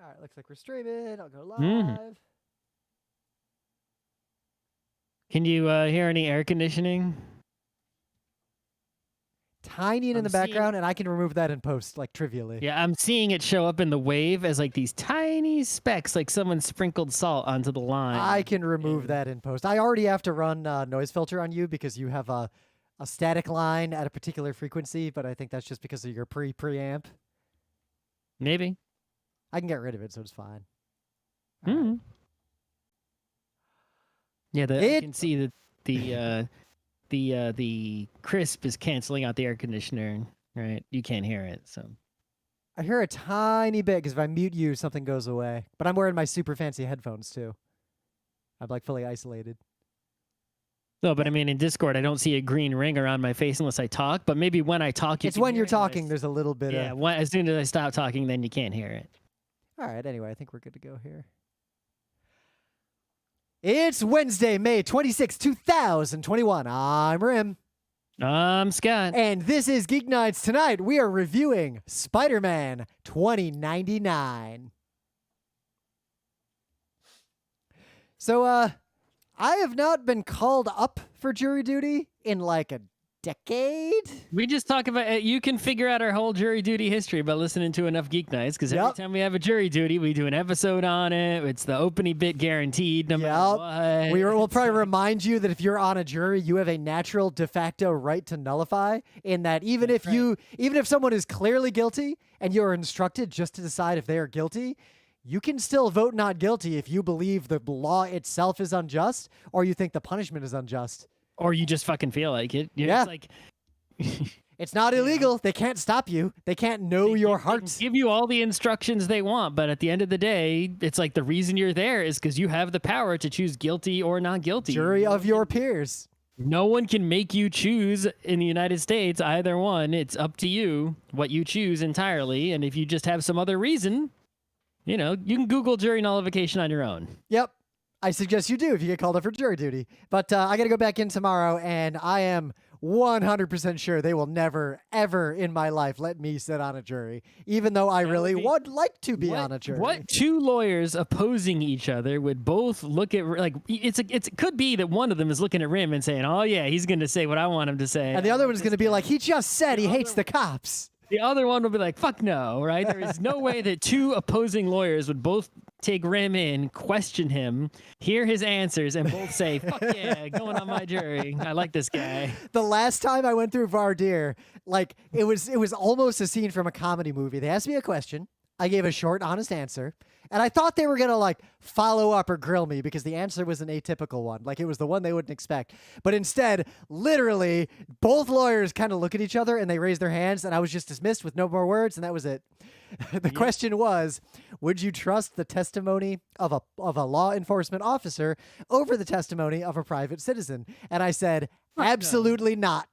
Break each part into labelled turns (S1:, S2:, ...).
S1: right, looks like we're streaming. I'll go live.
S2: Mhm. Can you hear any air conditioning?
S1: Tiny in the background, and I can remove that in post, like trivially.
S2: Yeah, I'm seeing it show up in the wave as like these tiny specks, like someone sprinkled salt onto the line.
S1: I can remove that in post. I already have to run noise filter on you because you have a static line at a particular frequency, but I think that's just because of your preamp.
S2: Maybe.
S1: I can get rid of it, so it's fine.
S2: Mm-hmm. Right. Yeah, I can see that the crisp is canceling out the air conditioner, right? You can't hear it, so.
S1: I hear a tiny bit because if I mute you, something goes away. But I'm wearing my super fancy headphones too. I'm like fully isolated.
S2: No, but I mean, in Discord, I don't see a green ring around my face unless I talk. But maybe when I talk,
S1: it's when you're talking. There's a little bit.
S2: Yeah. As soon as I stop talking, then you can't hear it.
S1: All right. Anyway, I think we're good to go here. It's Wednesday, May 26, 2021. I'm Rim.
S2: I'm Scott.
S1: And this is Geek Nights. Tonight, we are reviewing Spider-Man 2099. So, I have not been called up for jury duty in like a decade.
S2: We just talk about you can figure out our whole jury duty history by listening to enough Geek Nights, because every time we have a jury duty, we do an episode on it. It's the opening bit guaranteed, no matter what.
S1: We'll probably remind you that if you're on a jury, you have a natural de facto right to nullify, in that even if someone is clearly guilty and you're instructed just to decide if they are guilty, you can still vote not guilty if you believe the law itself is unjust or you think the punishment is unjust.
S2: Or you just fucking feel like it.
S1: Yeah.
S2: It's like
S1: it's not illegal. They can't stop you. They can't know your heart.
S2: They can give you all the instructions they want, but at the end of the day, it's like the reason you're there is because you have the power to choose guilty or not guilty.
S1: Jury of your peers.
S2: No one can make you choose in the United States, either one. It's up to you what you choose entirely. And if you just have some other reason, you can Google jury nullification on your own.
S1: Yep. I suggest you do if you get called up for jury duty. But I got to go back in tomorrow, and I am 100% sure they will never, ever in my life let me sit on a jury, even though I really would like to be on a jury.
S2: What two lawyers opposing each other would both look at, like, it could be that one of them is looking at Rim and saying, oh, yeah, he's going to say what I want him to say.
S1: And the other one's going to be like, he just said he hates the cops.
S2: The other one will be like, fuck no, right? There is no way that two opposing lawyers would both take Rim in, question him, hear his answers, and both say, fuck yeah, going on my jury. I like this guy.
S1: The last time I went through voir dire, like, it was almost a scene from a comedy movie. They asked me a question. I gave a short, honest answer. And I thought they were going to, like, follow up or grill me because the answer was an atypical one. Like, it was the one they wouldn't expect. But instead, literally, both lawyers kind of look at each other and they raise their hands, and I was just dismissed with no more words, and that was it. The question was, would you trust the testimony of a law enforcement officer over the testimony of a private citizen? And I said, absolutely not.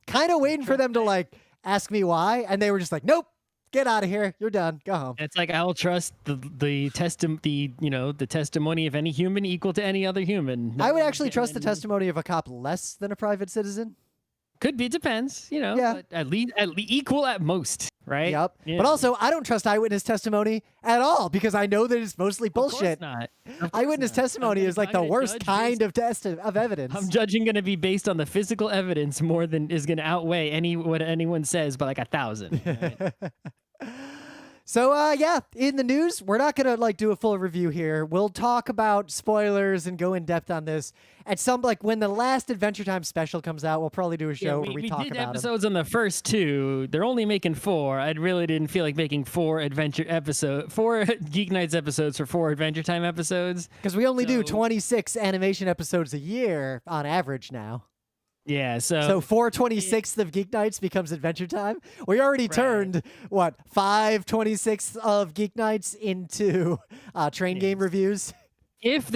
S1: Kind of waiting for them to, like, ask me why, and they were just like, nope. Get out of here. You're done. Go home.
S2: It's like, I'll trust the testimony of any human equal to any other human.
S1: I would actually trust the testimony of a cop less than a private citizen.
S2: Could be, depends,
S1: Yeah.
S2: But at least equal at most, right?
S1: Yep. Yeah. But also, I don't trust eyewitness testimony at all because I know that it's mostly bullshit.
S2: Of course not.
S1: Eyewitness testimony is like the worst kind of evidence.
S2: I'm judging going to be based on the physical evidence more than is going to outweigh what anyone says by like 1,000. Right?
S1: So, in the news, we're not going to, like, do a full review here. We'll talk about spoilers and go in depth on this. At when the last Adventure Time special comes out, we'll probably do a show where we talk about it. We did
S2: episodes on the first two. They're only making 4. I really didn't feel like making 4 Geek Nights episodes for 4 Adventure Time episodes.
S1: Because we only do 26 animation episodes a year on average now.
S2: Yeah,
S1: so 4/26 of Geek Nights becomes Adventure Time. We already turned 5/26 of Geek Nights into train game reviews.
S2: If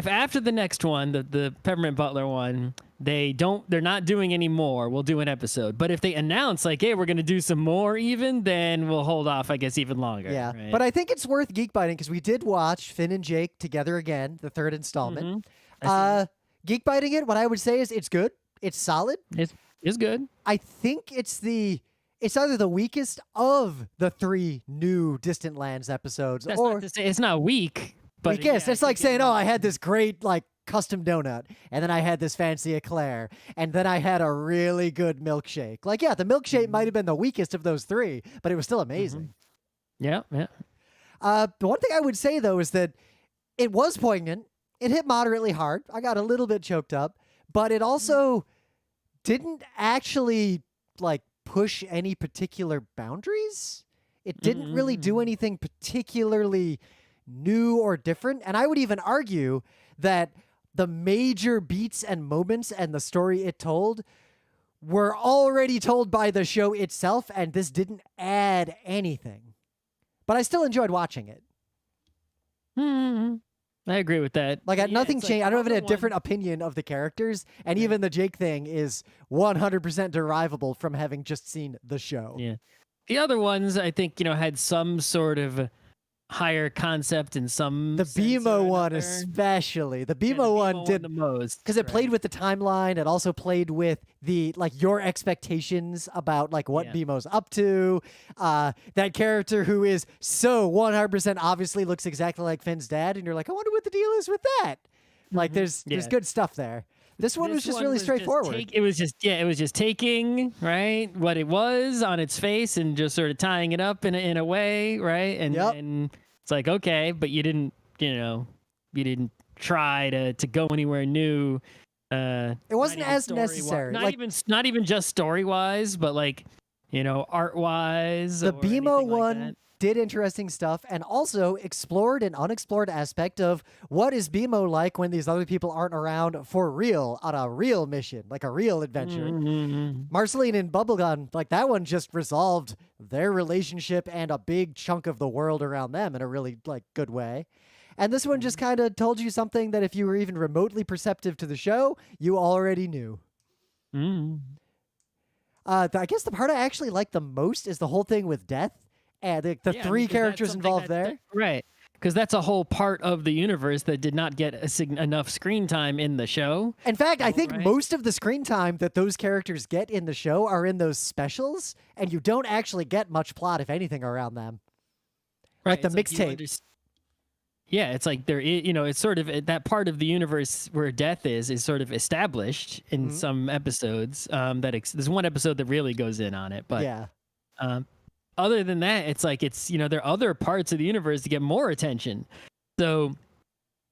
S2: after the next one, the Peppermint Butler one, they're not doing any more, we'll do an episode. But if they announce like, hey, we're going to do some more even, then we'll hold off, I guess, even longer.
S1: Yeah,
S2: right?
S1: But I think it's worth geek biting because we did watch Finn and Jake together again, the 3rd installment. Geek biting it, what I would say is it's good. It's solid.
S2: It's good.
S1: I think it's the It's either the weakest of the 3 new Distant Lands episodes,
S2: That's
S1: or
S2: not to say it's not weak, but
S1: weakest.
S2: yeah,
S1: It's like saying, "Oh, I had this great like custom donut, and then I had this fancy eclair, and then I had a really good milkshake." Like, yeah, the milkshake might have been the weakest of those 3, but it was still amazing.
S2: Yeah, yeah.
S1: The one thing I would say though is that it was poignant. It hit moderately hard. I got a little bit choked up, but it also didn't actually like push any particular boundaries. It didn't really do anything particularly new or different. And I would even argue that the major beats and moments and the story it told were already told by the show itself, and this didn't add anything. But I still enjoyed watching it.
S2: I agree with that.
S1: Like, nothing
S2: it's
S1: changed. I don't have a
S2: other
S1: different opinion of the characters, and even the Jake thing is 100% derivable from having just seen the show.
S2: Yeah. The other ones, I think, had some sort of higher concept in some
S1: The
S2: sense
S1: BMO
S2: or
S1: one
S2: another.
S1: especially. The
S2: Yeah,
S1: BMO one did
S2: the most
S1: because it played with the timeline. It also played with the like your expectations about like what BMO's up to. That character who is so 100% obviously looks exactly like Finn's dad, and you're like, I wonder what the deal is with that. Like, there's good stuff there. This one was just really straightforward.
S2: It was just taking right what it was on its face and just sort of tying it up in a way, right? And it's like, okay, but you didn't try to go anywhere new.
S1: It wasn't as necessary.
S2: Not even just story wise, but like art wise.
S1: The BMO one
S2: like
S1: did interesting stuff and also explored an unexplored aspect of what is BMO like when these other people aren't around for real on a real mission, like a real adventure. Marceline and Bubblegum, like that one just resolved their relationship and a big chunk of the world around them in a really like good way. And this one just kind of told you something that if you were even remotely perceptive to the show, you already knew. I guess the part I actually like the most is the whole thing with death. And the 3 characters involved there.
S2: Right. Because that's a whole part of the universe that did not get enough screen time in the show.
S1: In fact, I think most of the screen time that those characters get in the show are in those specials, and you don't actually get much plot, if anything, around them.
S2: Right.
S1: Like the mixtape.
S2: Yeah, it's like it's sort of that part of the universe where death is sort of established in some episodes. There's one episode that really goes in on it, but other than that, it's like there are other parts of the universe to get more attention. So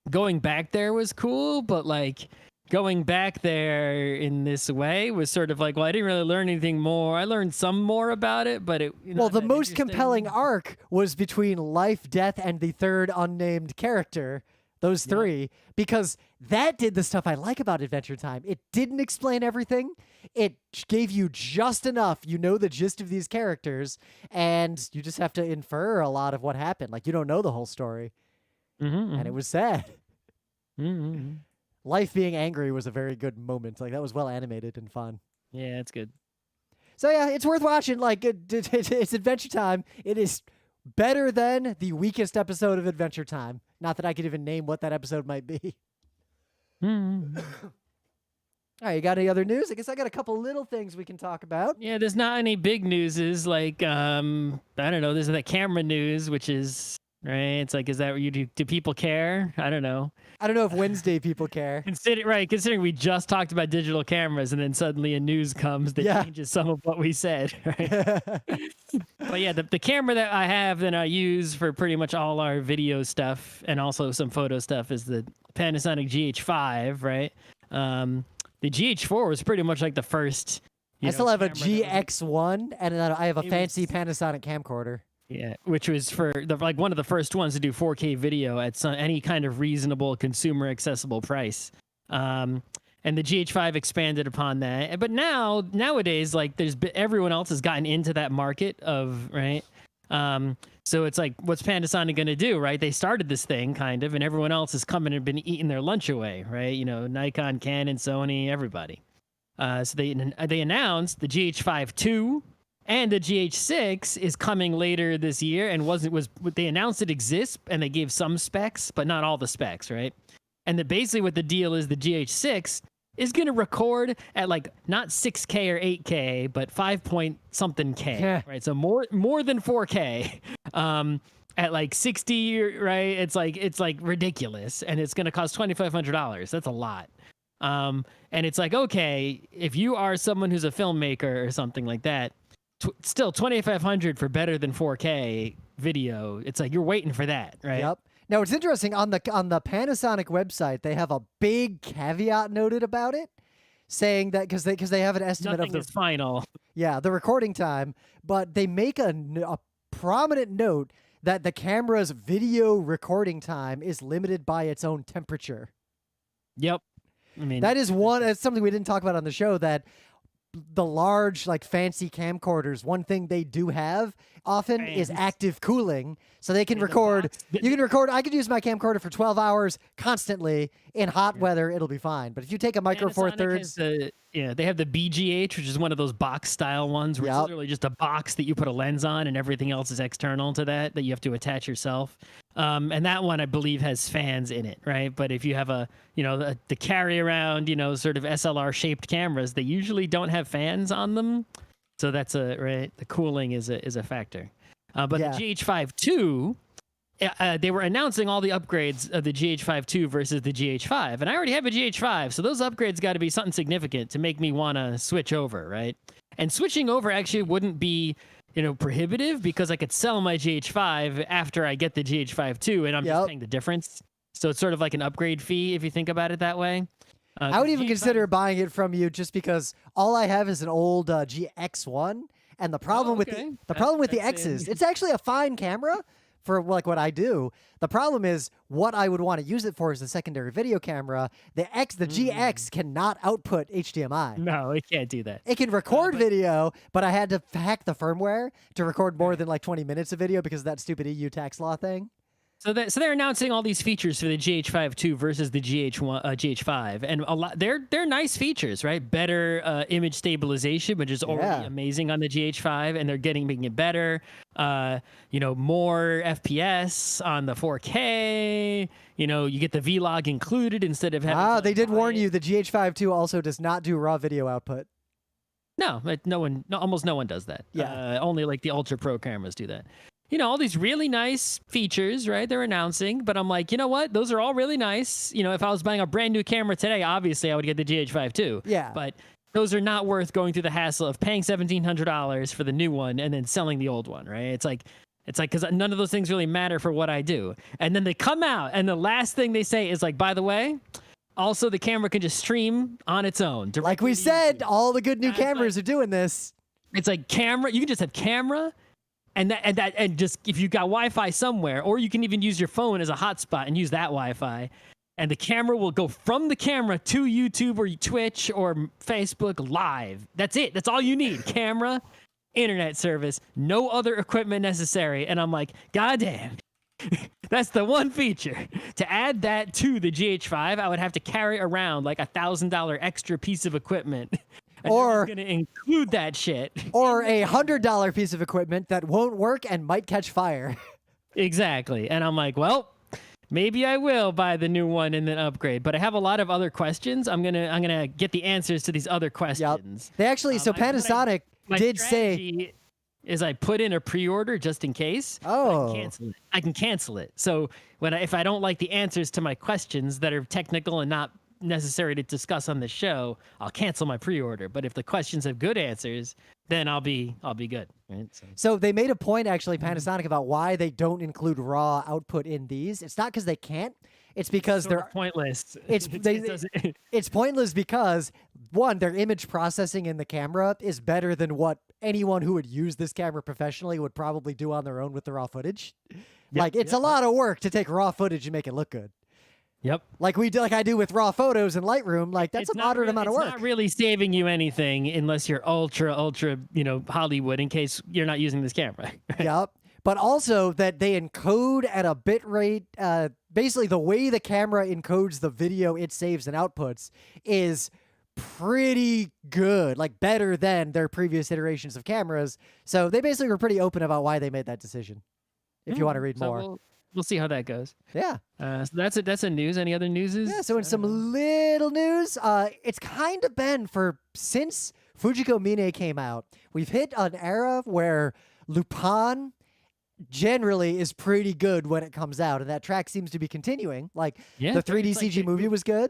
S2: going back there was cool, but like going back there in this way was sort of like, well, I didn't really learn anything more. I learned some more about it, but it.
S1: Well, the most compelling arc was between life, death, and the third unnamed character. Those 3, because that did the stuff I like about Adventure Time. It didn't explain everything. It gave you just enough. You know the gist of these characters, and you just have to infer a lot of what happened. Like, you don't know the whole story. And it was sad. Life being angry was a very good moment. Like, that was well animated and fun.
S2: Yeah, it's good.
S1: So, yeah, it's worth watching. Like, it's Adventure Time. It is better than the weakest episode of Adventure Time. Not that I could even name what that episode might be. All right, you got any other news? I guess I got a couple little things we can talk about.
S2: Yeah, there's not any big newses. Like, I don't know. There's the camera news, which is, right? It's like, is that what you do? Do people care? I don't know.
S1: I don't know if Wednesday people care.
S2: Considering we just talked about digital cameras and then suddenly a news comes that changes some of what we said. Right? But yeah, the camera that I have that I use for pretty much all our video stuff and also some photo stuff is the Panasonic GH5, right? The GH4 was pretty much like the first.
S1: I still have a GX1 and then I have a fancy Panasonic camcorder.
S2: Yeah, which was for one of the first ones to do 4K video at any kind of reasonable consumer accessible price. And the GH5 expanded upon that. But nowadays, like everyone else has gotten into that market of, right? So it's like, what's Panasonic going to do, right? They started this thing kind of, and everyone else has come in and been eating their lunch away, right? Nikon, Canon, Sony, everybody. So they announced the GH5 II and the GH6 is coming later this year, and they announced it exists and they gave some specs, but not all the specs, right? And basically what the deal is, the GH6 is going to record at like not 6K or 8K, but 5 point something K, right? So more than 4K. At like 60, right? It's like ridiculous, and it's going to cost $2,500. That's a lot. And it's like, okay, if you are someone who's a filmmaker or something like that, still $2,500 for better than 4K video. It's like you're waiting for that, right?
S1: Yep. Now it's interesting on the Panasonic website, they have a big caveat noted about it, saying that because they have an estimate
S2: Nothing
S1: of
S2: is final.
S1: Yeah, the recording time, but they make a prominent note that the camera's video recording time is limited by its own temperature.
S2: Yep. I mean,
S1: That's something we didn't talk about on the show, that the large, like, fancy camcorders, one thing they do have often is active cooling, so they can record. You can record. I could use my camcorder for 12 hours constantly in hot weather. It'll be fine. But if you take a Micro Four Thirds,
S2: they have the BGH, which is one of those box style ones where it's literally just a box that you put a lens on, and everything else is external to that you have to attach yourself. And that one, I believe, has fans in it, right? But if you have the carry around, sort of SLR shaped cameras, they usually don't have fans on them. So that's the cooling is a factor. But the GH5 II, they were announcing all the upgrades of the GH5 II versus the GH5. And I already have a GH5, so those upgrades got to be something significant to make me want to switch over, right? And switching over actually wouldn't be prohibitive, because I could sell my GH5 after I get the GH5 II, and I'm just paying the difference. So it's sort of like an upgrade fee if you think about it that way.
S1: I would even consider buying it from you, just because all I have is an old GX1, and the problem with the X's, it's actually a fine camera for like what I do. The problem is what I would want to use it for is the secondary video camera. The GX cannot output HDMI.
S2: No, it can't do that.
S1: It can record video, but I had to hack the firmware to record more than like 20 minutes of video because of that stupid EU tax law thing.
S2: So they're announcing all these features for the GH5 II versus the GH5, and a lot they're nice features, right? Better image stabilization, which is already amazing on the GH5, and they're making it better. More FPS on the 4K. You get the vlog included instead of having.
S1: They did warn you. The GH5 II also does not do raw video output.
S2: No, almost no one does that.
S1: Yeah,
S2: only like the Ultra Pro cameras do that. All these really nice features, right? They're announcing, but I'm like, you know what? Those are all really nice. If I was buying a brand new camera today, obviously I would get the GH5 II.
S1: Yeah.
S2: But those are not worth going through the hassle of paying $1,700 for the new one and then selling the old one, right? It's like because none of those things really matter for what I do. And then they come out, and the last thing they say is like, by the way, also the camera can just stream on its own.
S1: Like we said, all the good new cameras are doing this.
S2: It's like camera. You can just have camera. And just if you got Wi-Fi somewhere, or you can even use your phone as a hotspot and use that Wi-Fi, and the camera will go from the camera to YouTube or Twitch or Facebook live. That's it. That's all you need. Camera, internet service, no other equipment necessary. And I'm like, goddamn, that's the one feature. To add that to the GH5, I would have to carry around like $1,000 extra piece of equipment. Or going to include that shit.
S1: Or a $100 piece of equipment that won't work and might catch fire.
S2: Exactly. And I'm like, well, maybe I will buy the new one and then upgrade. But I have a lot of other questions. I'm gonna get the answers to these other questions.
S1: Yep. They actually Panasonic did say
S2: is I put in a pre-order just in case.
S1: Oh.
S2: I can cancel it. So if I don't like the answers to my questions that are technical and not necessary to discuss on the show, I'll cancel my pre-order. But if the questions have good answers, then I'll be good. Right?
S1: So they made a point, actually, Panasonic, about why they don't include raw output in these. It's not because they can't. It's because they're
S2: pointless.
S1: It's pointless because, one, their image processing in the camera is better than what anyone who would use this camera professionally would probably do on their own with the raw footage. It's a lot of work to take raw footage and make it look good.
S2: Yep.
S1: Like I do with raw photos in Lightroom. Like that's a moderate amount of work.
S2: It's not really saving you anything unless you're ultra, Hollywood, in case you're not using this camera.
S1: Yep. But also that they encode at a bit rate. Basically, the way the camera encodes the video it saves and outputs is pretty good, like better than their previous iterations of cameras. So they basically were pretty open about why they made that decision. If you want to read more.
S2: we'll see how that goes.
S1: Yeah.
S2: So that's a news. Any other newses?
S1: Yeah, so in some little news, it's kind of been since Fujiko Mine came out, we've hit an era where Lupin generally is pretty good when it comes out, and that track seems to be continuing. Like, the 3D CG movie was good.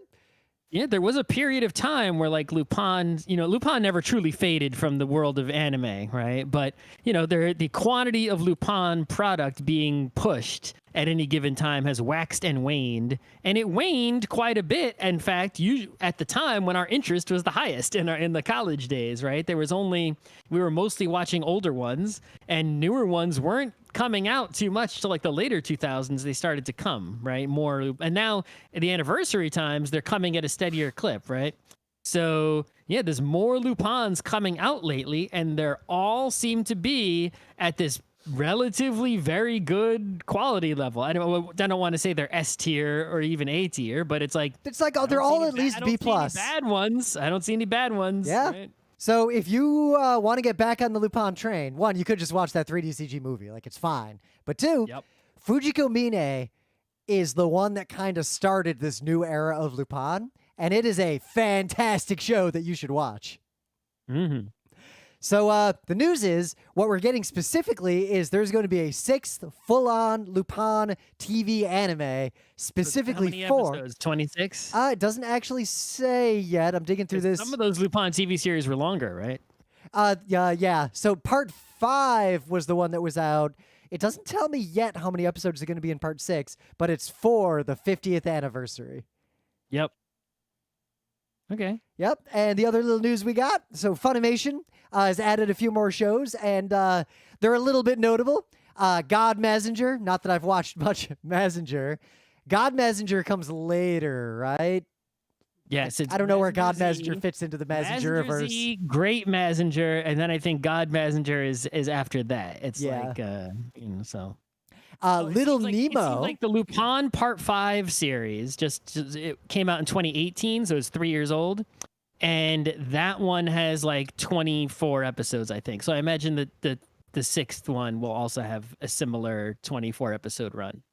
S2: Yeah, there was a period of time where like Lupin never truly faded from the world of anime, right? But, the quantity of Lupin product being pushed at any given time has waxed and waned, and it waned quite a bit. In fact, at the time when our interest was the highest in the college days, right? We were mostly watching older ones, and newer ones weren't coming out too much till like the later 2000s. They started to come, right? More, and now at the anniversary times, they're coming at a steadier clip, right? So yeah, there's more Lupins coming out lately, and they're all seem to be at this relatively very good quality level. I don't want to say they're S tier or even A tier, but it's like
S1: they're all at least B plus.
S2: Bad ones. I don't see any bad ones.
S1: Yeah.
S2: Right?
S1: So if you want to get back on the Lupin train, one, you could just watch that 3D CG movie. Like, it's fine. But two, Fujiko Mine is the one that kind of started this new era of Lupin, and it is a fantastic show that you should watch.
S2: Mm-hmm.
S1: So the news is, what we're getting specifically is there's going to be a 6th full-on Lupin TV anime specifically
S2: How many
S1: for...
S2: episodes? 26?
S1: It doesn't actually say yet. I'm digging through this.
S2: Some of those Lupin TV series were longer, right?
S1: Yeah. So part 5 was the one that was out. It doesn't tell me yet how many episodes are going to be in part 6, but it's for the 50th anniversary.
S2: Yep. Okay.
S1: Yep. And the other little news we got, so Funimation has added a few more shows, and they're a little bit notable. God Mazinger, not that I've watched much Mazinger. God Mazinger comes later, right?
S2: Yes.
S1: I don't know where God Mazinger fits into the Mazinger-verse.
S2: Great Mazinger, and then I think God Mazinger is after that. It's like, so...
S1: Little
S2: Nemo.
S1: Nemo.
S2: It seems like the Lupin Part 5 series it came out in 2018, so it's 3 years old. And that one has like 24 episodes, I think. So I imagine that the 6th one will also have a similar 24 episode run.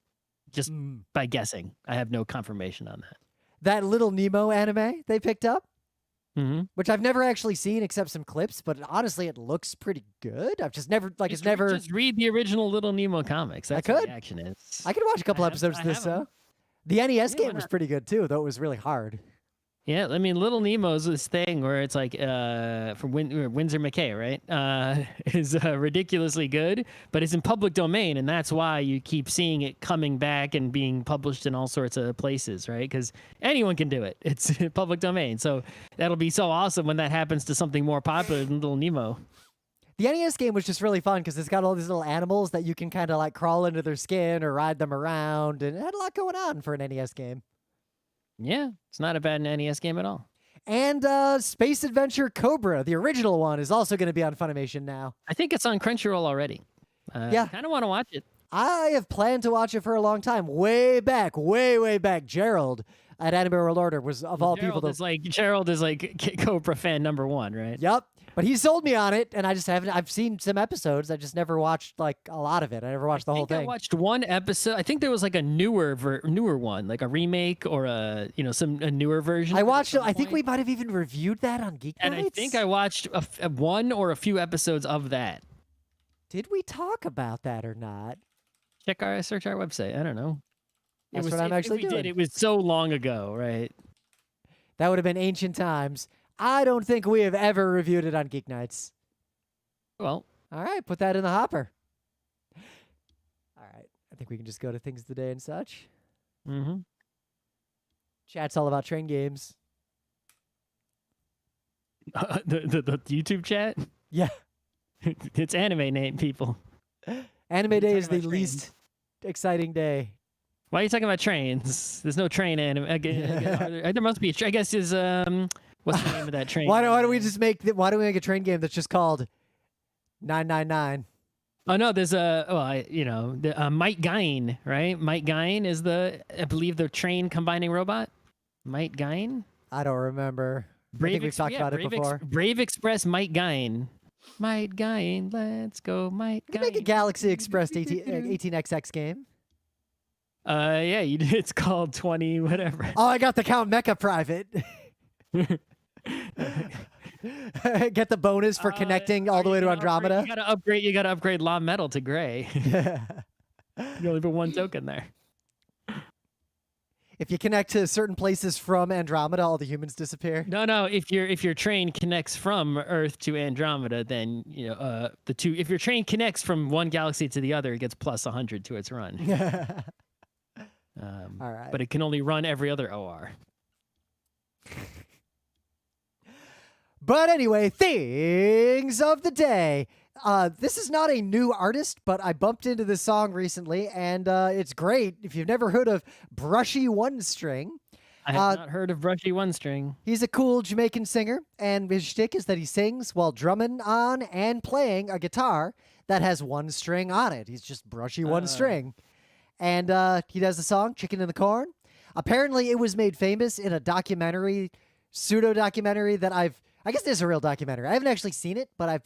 S2: Just by guessing. I have no confirmation on that.
S1: That Little Nemo anime they picked up,
S2: which
S1: I've never actually seen except some clips, but honestly, it looks pretty good. I've just never,
S2: Just read the original Little Nemo comics. That's what the action is.
S1: I could watch a couple episodes of this, though. The NES game was pretty good, too, though it was really hard.
S2: Yeah, I mean, Little Nemo's this thing where it's like, from Winsor McKay, right? Is ridiculously good, but it's in public domain, and that's why you keep seeing it coming back and being published in all sorts of places, right? Because anyone can do it. It's public domain. So that'll be so awesome when that happens to something more popular than Little Nemo.
S1: The NES game was just really fun because it's got all these little animals that you can kind of like crawl into their skin or ride them around, and it had a lot going on for an NES game.
S2: Yeah, it's not a bad NES game at all.
S1: And Space Adventrure Cobra, the original one, is also going to be on Funimation now.
S2: I think it's on Crunchyroll already. I kind of want to watch it.
S1: I have planned to watch it for a long time. Way back, way back. Gerald at Anime World Order was, of all people...
S2: Gerald is like Cobra fan number 1, right?
S1: Yep. But he sold me on it, and I just haven't... I've seen some episodes. I just never watched, like, a lot of it. I never watched the whole thing.
S2: I watched one episode. I think there was, like, a newer one, like a remake or a newer version.
S1: I watched it. I think we might have even reviewed that on GeekNights.
S2: And I think I watched one or a few episodes of that.
S1: Did we talk about that or not?
S2: Search our website. I don't know.
S1: That's what I'm actually doing.
S2: It was so long ago, right?
S1: That would have been ancient times. I don't think we have ever reviewed it on GeekNights.
S2: Well.
S1: All right, put that in the hopper. All right, I think we can just go to things of the day and such.
S2: Mm-hmm.
S1: Chat's all about train games.
S2: The YouTube chat?
S1: Yeah.
S2: It's anime name, people.
S1: Anime day is the least exciting day.
S2: Why are you talking about trains? There's no train anime. There must be. I guess is what's the name of that train?
S1: Why don't we make a train game that's just called 999?
S2: Oh no, there's Might Gain, right? Might Gain is I believe the train combining robot. Might Gain?
S1: I don't remember. I think we've talked about it before.
S2: Brave Express Might Gain. Might Gain, let's go, Might Gain.
S1: Make a Galaxy Express 18XX game.
S2: Yeah, it's called 20 whatever.
S1: Oh, I got the Count Mecha private. Get the bonus for connecting all the way to Andromeda.
S2: You gotta upgrade Law Metal to gray. You only put one token there.
S1: If you connect to certain places from Andromeda, all the humans disappear.
S2: No. If your train connects from Earth to Andromeda, then if your train connects from one galaxy to the other, it gets plus 100 to its run.
S1: All right.
S2: But it can only run every other OR.
S1: But anyway, things of the day. This is not a new artist, but I bumped into this song recently, and it's great. If you've never heard of Brushy One String,
S2: I have not heard of Brushy One String.
S1: He's a cool Jamaican singer, and his shtick is that he sings while drumming on and playing a guitar that has one string on it. He's just Brushy One String. And he does the song, Chicken in the Corn. Apparently, it was made famous in a documentary, pseudo-documentary that I guess there's a real documentary. I haven't actually seen it, but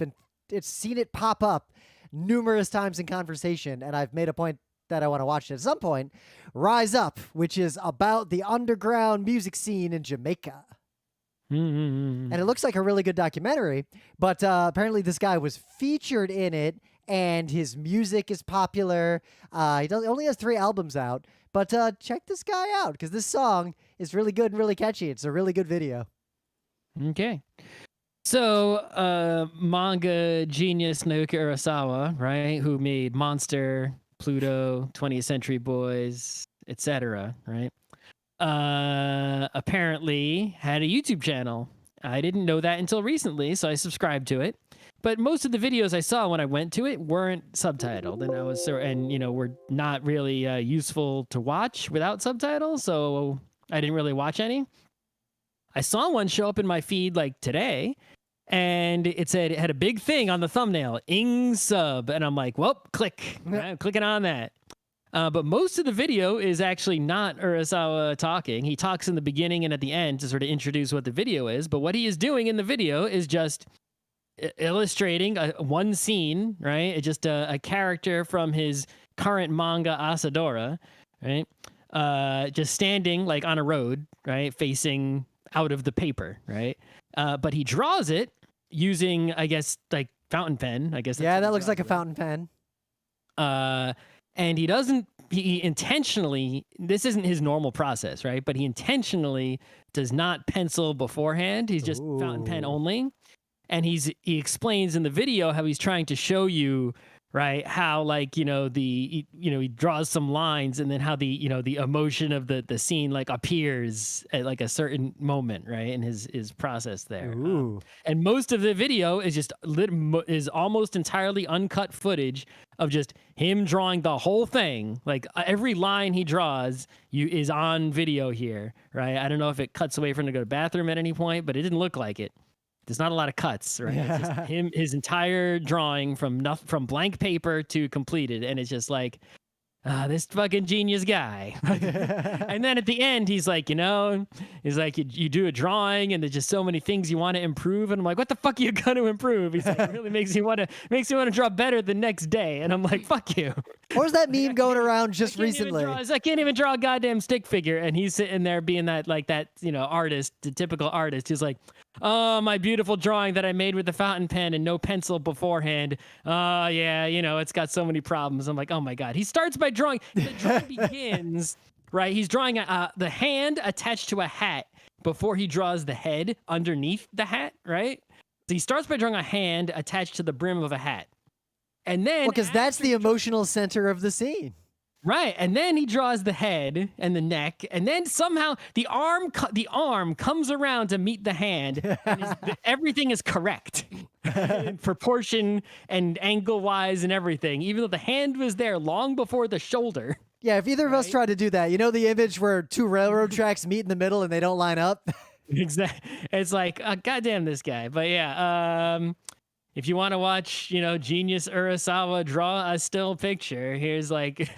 S1: it's seen it pop up numerous times in conversation, and I've made a point that I want to watch it at some point. Rise Up, which is about the underground music scene in Jamaica. And it looks like a really good documentary, but apparently this guy was featured in it, and his music is popular. He only has 3 albums out, but check this guy out, because this song is really good and really catchy. It's a really good video.
S2: Okay. So, manga genius Naoki Urasawa, right, who made Monster, Pluto, 20th Century Boys, etc., right, apparently had a YouTube channel. I didn't know that until recently, so I subscribed to it. But most of the videos I saw when I went to it weren't subtitled, and were not really useful to watch without subtitles, so I didn't really watch any. I saw one show up in my feed like today, and it had a big thing on the thumbnail, Ing sub, and I'm like, well, click. I'm clicking on that. But most of the video is actually not Urasawa talking. He talks in the beginning and at the end to sort of introduce what the video is, but what he is doing in the video is just illustrating one scene, right? It's just a character from his current manga Asadora, right? Just standing like on a road, right? Facing out of the paper, right? But he draws it using, I guess, like fountain pen. I guess.
S1: Yeah, that looks like a fountain pen.
S2: And he intentionally, this isn't his normal process, right? But he intentionally does not pencil beforehand. He's just fountain pen only. And he explains in the video how he's trying to show you, right, how he draws some lines, and then how the emotion of the scene like appears at like a certain moment, right, in his process there. And most of the video is just is almost entirely uncut footage of just him drawing the whole thing. Like every line he draws is on video here, right? I don't know if it cuts away for him to go to the bathroom at any point, but it didn't look like it. There's not a lot of cuts, right? It's just his entire drawing from blank paper to completed, and it's just like, this fucking genius guy. And then at the end, he's like, you do a drawing, and there's just so many things you want to improve, and I'm like, what the fuck are you gonna improve? He's like, it really makes you want to draw better the next day, and I'm like, fuck you.
S1: What was that meme going around just recently?
S2: I can't even draw a goddamn stick figure, and he's sitting there being that artist, the typical artist. He's like, oh, my beautiful drawing that I made with the fountain pen and no pencil beforehand. Yeah, it's got so many problems. I'm like, oh my God. He starts by drawing. The drawing begins, right? He's drawing the hand attached to a hat before he draws the head underneath the hat, right? So he starts by drawing a hand attached to the brim of a hat. And then,
S1: because that's the emotional center of the scene.
S2: Right, and then he draws the head and the neck, and then somehow the arm comes around to meet the hand, and everything is correct in proportion and angle-wise and everything, even though the hand was there long before the shoulder.
S1: Yeah, if either of us tried to do that, the image where 2 railroad tracks meet in the middle and they don't line up?
S2: Exactly. It's like, goddamn this guy. But yeah, if you want to watch, genius Urasawa draw a still picture, here's like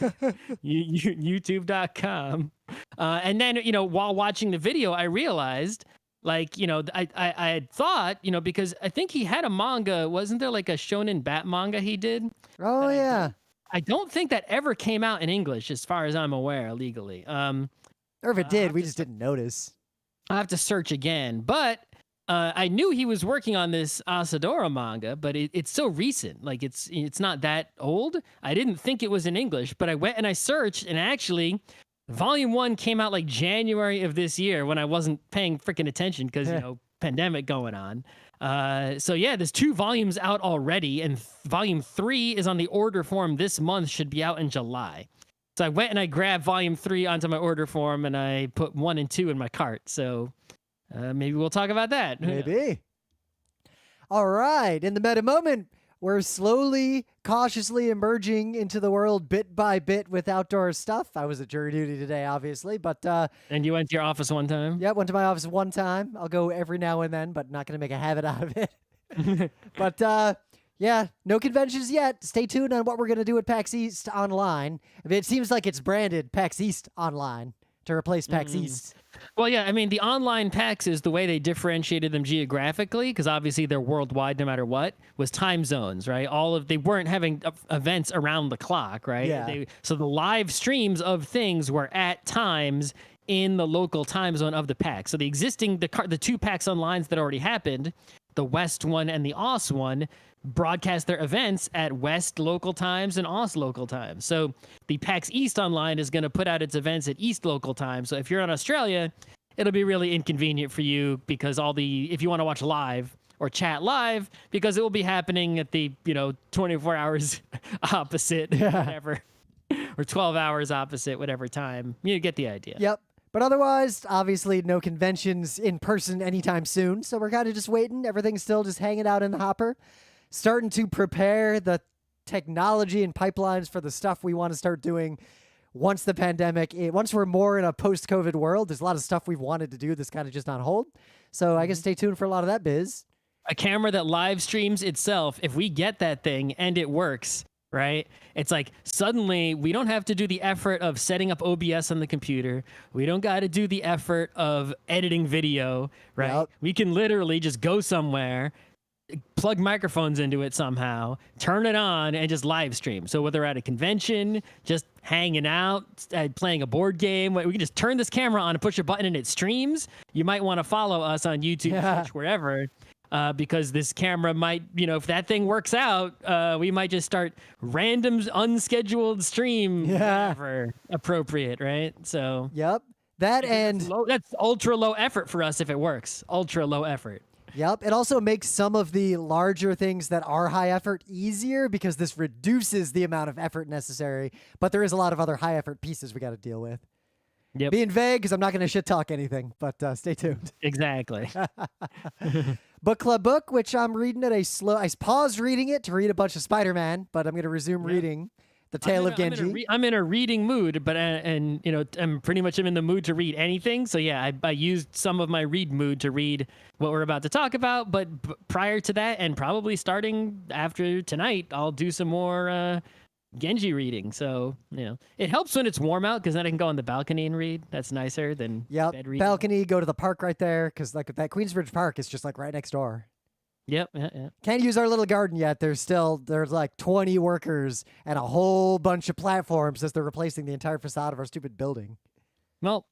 S2: youtube.com. And then, while watching the video, I realized, like, I had thought, because I think he had a manga. Wasn't there like a Shonen Bat manga he did?
S1: Oh, yeah.
S2: I don't think that ever came out in English, as far as I'm aware, legally.
S1: Or if it did, we just didn't notice.
S2: I'll have to search again. But I knew he was working on this Asadora manga, but it's so recent. Like, it's not that old. I didn't think it was in English, but I went and I searched, and actually, Volume 1 came out like January of this year when I wasn't paying freaking attention because, pandemic going on. So yeah, there's 2 volumes out already, and Volume 3 is on the order form this month, should be out in July. So I went and I grabbed Volume 3 onto my order form, and I put 1 and 2 in my cart. So maybe we'll talk about that.
S1: Maybe. All right. In the meta moment, we're slowly, cautiously emerging into the world bit by bit with outdoor stuff. I was at jury duty today, obviously, but...
S2: and you went to your office one time?
S1: Yeah, went to my office one time. I'll go every now and then, but not going to make a habit out of it. But, yeah, no conventions yet. Stay tuned on what we're going to do at PAX East Online. I mean, it seems like it's branded PAX East Online to replace PAX East.
S2: Well, yeah, I mean, the online PAX is the way they differentiated them geographically, because obviously they're worldwide no matter what, was time zones, right? They weren't having events around the clock, right?
S1: Yeah.
S2: So the live streams of things were at times in the local time zone of the PAX. So the 2 PAX Onlines that already happened, the West one and the Ost one, broadcast their events at West local times and Ost local times. So the PAX East Online is going to put out its events at East local time. So if you're in Australia, it'll be really inconvenient for you because if you want to watch live or chat live, because it will be happening at the 24 hours opposite, whatever, or 12 hours opposite, whatever time. You get the idea.
S1: Yep. But otherwise, obviously, no conventions in person anytime soon. So we're kind of just waiting. Everything's still just hanging out in the hopper. Starting to prepare the technology and pipelines for the stuff we want to start doing once the pandemic, once we're more in a post-COVID world. There's a lot of stuff we've wanted to do that's kind of just on hold. So I guess stay tuned for a lot of that biz.
S2: A camera that live streams itself, if we get that thing and it works, right? It's like suddenly we don't have to do the effort of setting up OBS on the computer. We don't got to do the effort of editing video, right?
S1: Yep.
S2: We can literally just go somewhere, plug microphones into it somehow, turn it on, and just live stream. So whether at a convention, just hanging out, playing a board game, we can just turn this camera on and push a button and it streams. You might want to follow us on YouTube, Twitch, wherever. Because this camera might, if that thing works out, we might just start random unscheduled stream, whenever appropriate, right? So
S1: Yep. That's
S2: ultra low effort for us if it works. Ultra low effort.
S1: Yep. It also makes some of the larger things that are high effort easier because this reduces the amount of effort necessary. But there is a lot of other high effort pieces we got to deal with.
S2: Yep.
S1: Being vague because I'm not going to shit talk anything, but stay tuned.
S2: Exactly.
S1: Book Club book, which I'm reading at a slow. I paused reading it to read a bunch of Spider-Man, but I'm going to resume reading The Tale of Genji.
S2: I'm in a reading mood, but I'm pretty much in the mood to read anything. So yeah, I used some of my read mood to read what we're about to talk about. But prior to that, and probably starting after tonight, I'll do some more Genji reading. So it helps when it's warm out because then I can go on the balcony and read. That's nicer than bed reading.
S1: Balcony. Go to the park right there because like that Queensbridge Park is just like right next door.
S2: Yep. Yeah.
S1: Can't use our little garden yet. There's like 20 workers and a whole bunch of platforms as they're replacing the entire facade of our stupid building.
S2: Well.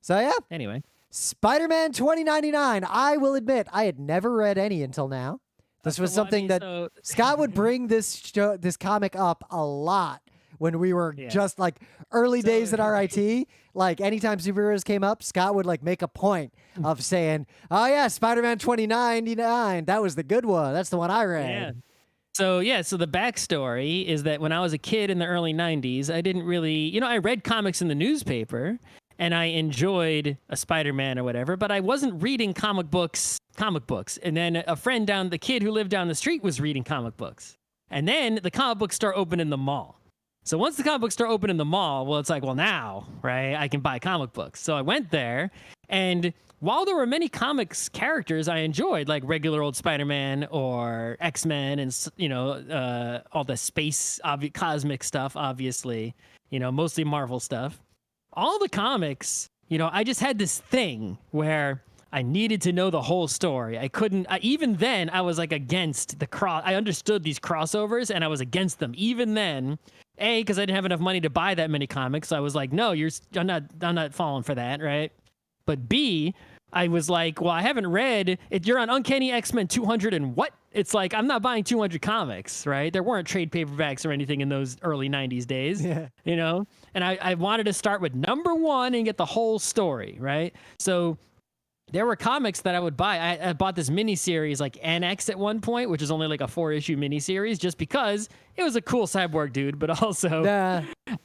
S1: So yeah.
S2: Anyway.
S1: Spider-Man 2099. I will admit I had never read any until now. This was something that Scott would bring this comic up a lot when we were just like early days at RIT. Like anytime superheroes came up, Scott would like make a point of saying, "Oh yeah, Spider-Man 2099. That was the good one. That's the one I read."
S2: Yeah. So the backstory is that when I was a kid in the early 90s, I didn't really, I read comics in the newspaper and I enjoyed a Spider-Man or whatever, but I wasn't reading comic books. And then a friend the kid who lived down the street was reading comic books. And then the comic book store opened in the mall. So once the comic book store opened in the mall, well, it's like, well, now, right, I can buy comic books. So I went there, and while there were many comics characters I enjoyed, like regular old Spider-Man or X-Men and, all the space, cosmic stuff, obviously, mostly Marvel stuff, all the comics, I just had this thing where I needed to know the whole story. I couldn't, even then, I was like against the I understood these crossovers and I was against them. Even then, A, because I didn't have enough money to buy that many comics. So I was like, no, I'm not falling for that, right? But B, I was like, well, I haven't read it. You're on Uncanny X-Men 200 and what? It's like, I'm not buying 200 comics, right? There weren't trade paperbacks or anything in those early 90s days, you know? And I wanted to start with number 1 and get the whole story, right? So there were comics that I would buy. I bought this miniseries like NX at one point, which is only like a 4-issue miniseries, just because it was a cool cyborg dude, but also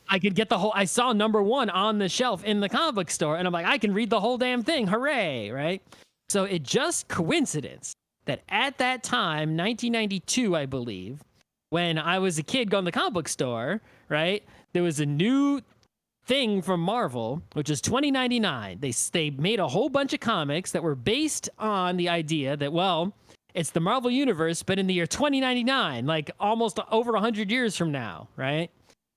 S2: I could get the whole. I saw number 1 on the shelf in the comic book store, and I'm like, I can read the whole damn thing. Hooray, right? So it just coincidence that at that time, 1992, I believe, when I was a kid going to the comic book store, right, there was a new thing from Marvel, which is 2099. They made a whole bunch of comics that were based on the idea that, well, it's the Marvel universe, but in the year 2099, like almost over 100 years from now, right?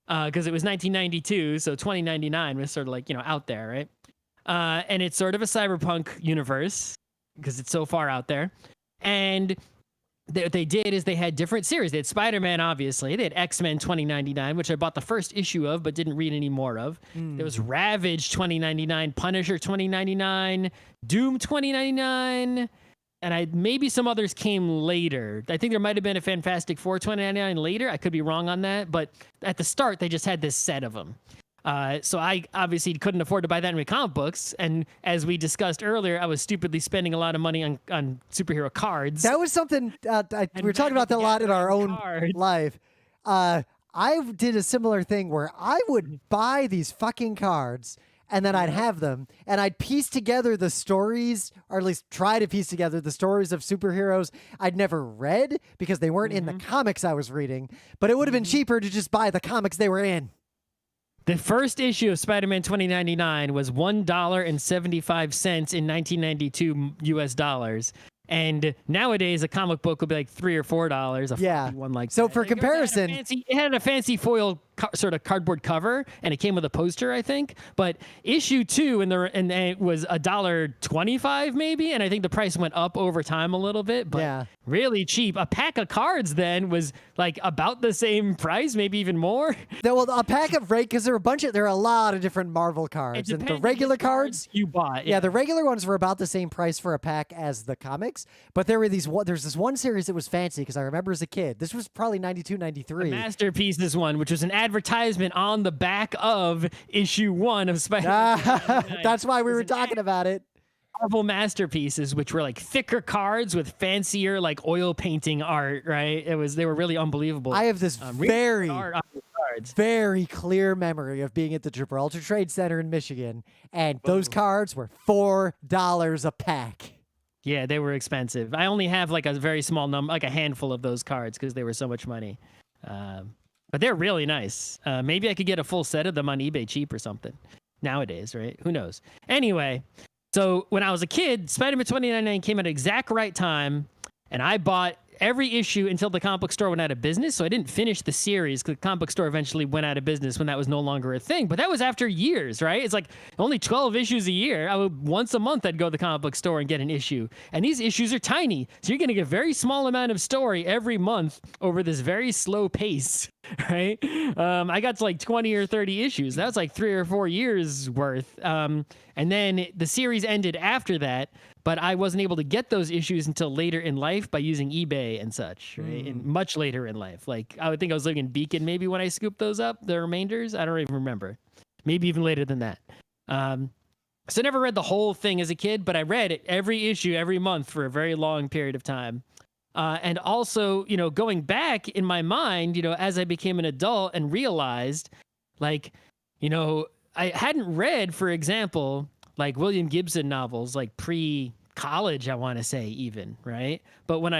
S2: Because it was 1992, so 2099 was sort of like, out there, right? And it's sort of a cyberpunk universe because it's so far out there. And what they did is they had different series. They had Spider-Man, obviously. They had X-Men 2099, which I bought the first issue of, but didn't read any more of. There was Ravage 2099, Punisher 2099, Doom 2099, and maybe some others came later. I think there might have been a Fantastic Four 2099 later. I could be wrong on that, but at the start, they just had this set of them. So I obviously couldn't afford to buy that many comic books. And as we discussed earlier, I was stupidly spending a lot of money on superhero cards.
S1: That was something we were talking about that a lot in our own life. I did a similar thing where I would buy these fucking cards and then I'd have them and I'd piece together the stories, or at least try to piece together the stories of superheroes I'd never read because they weren't in the comics I was reading. But it would have been cheaper to just buy the comics they were in.
S2: The first issue of Spider-Man 2099 was $1.75 in 1992 US dollars. And nowadays, a comic book would be like $3 or $4. One like
S1: so
S2: that.
S1: For comparison,
S2: it had a fancy foil sort of cardboard cover, and it came with a poster, I think. But issue 2 and it was $1.25 maybe, and I think the price went up over time a little bit. But really cheap. A pack of cards then was like about the same price, maybe even more.
S1: Well, a pack of because there are a lot of different Marvel cards, and the regular cards
S2: you bought.
S1: Yeah, the regular ones were about the same price for a pack as the comics. But there were there's this one series that was fancy because I remember as a kid. This was probably 92, 93.
S2: The Masterpieces one, which was an advertisement on the back of issue 1 of Spider-Man.
S1: That's why we were talking about it.
S2: Marvel Masterpieces, which were like thicker cards with fancier like oil painting art, right? They were really unbelievable.
S1: I have this very clear memory of being at the Gibraltar Trade Center in Michigan, and those cards were $4 a pack.
S2: Yeah, they were expensive. I only have like a very small number, like a handful of those cards because they were so much money. But they're really nice. Maybe I could get a full set of them on eBay cheap or something nowadays, right? Who knows? Anyway, so when I was a kid, Spider-Man 2099 came at the exact right time, and I bought every issue until the comic book store went out of business. So I didn't finish the series because the comic book store eventually went out of business when that was no longer a thing. But that was after years, right? It's like only 12 issues a year. Once a month, I'd go to the comic book store and get an issue. And these issues are tiny. So you're going to get a very small amount of story every month over this very slow pace, right? I got to like 20 or 30 issues. That was like 3 or 4 years worth. And then the series ended after that. But I wasn't able to get those issues until later in life by using eBay and such, right? And much later in life. Like, I would think I was living in Beacon maybe when I scooped those up, the remainders. I don't even remember. Maybe even later than that. So I never read the whole thing as a kid, but I read it every issue, every month for a very long period of time. And also, going back in my mind, as I became an adult and realized, like, I hadn't read, for example, like William Gibson novels, like pre-college, I want to say even, right? But when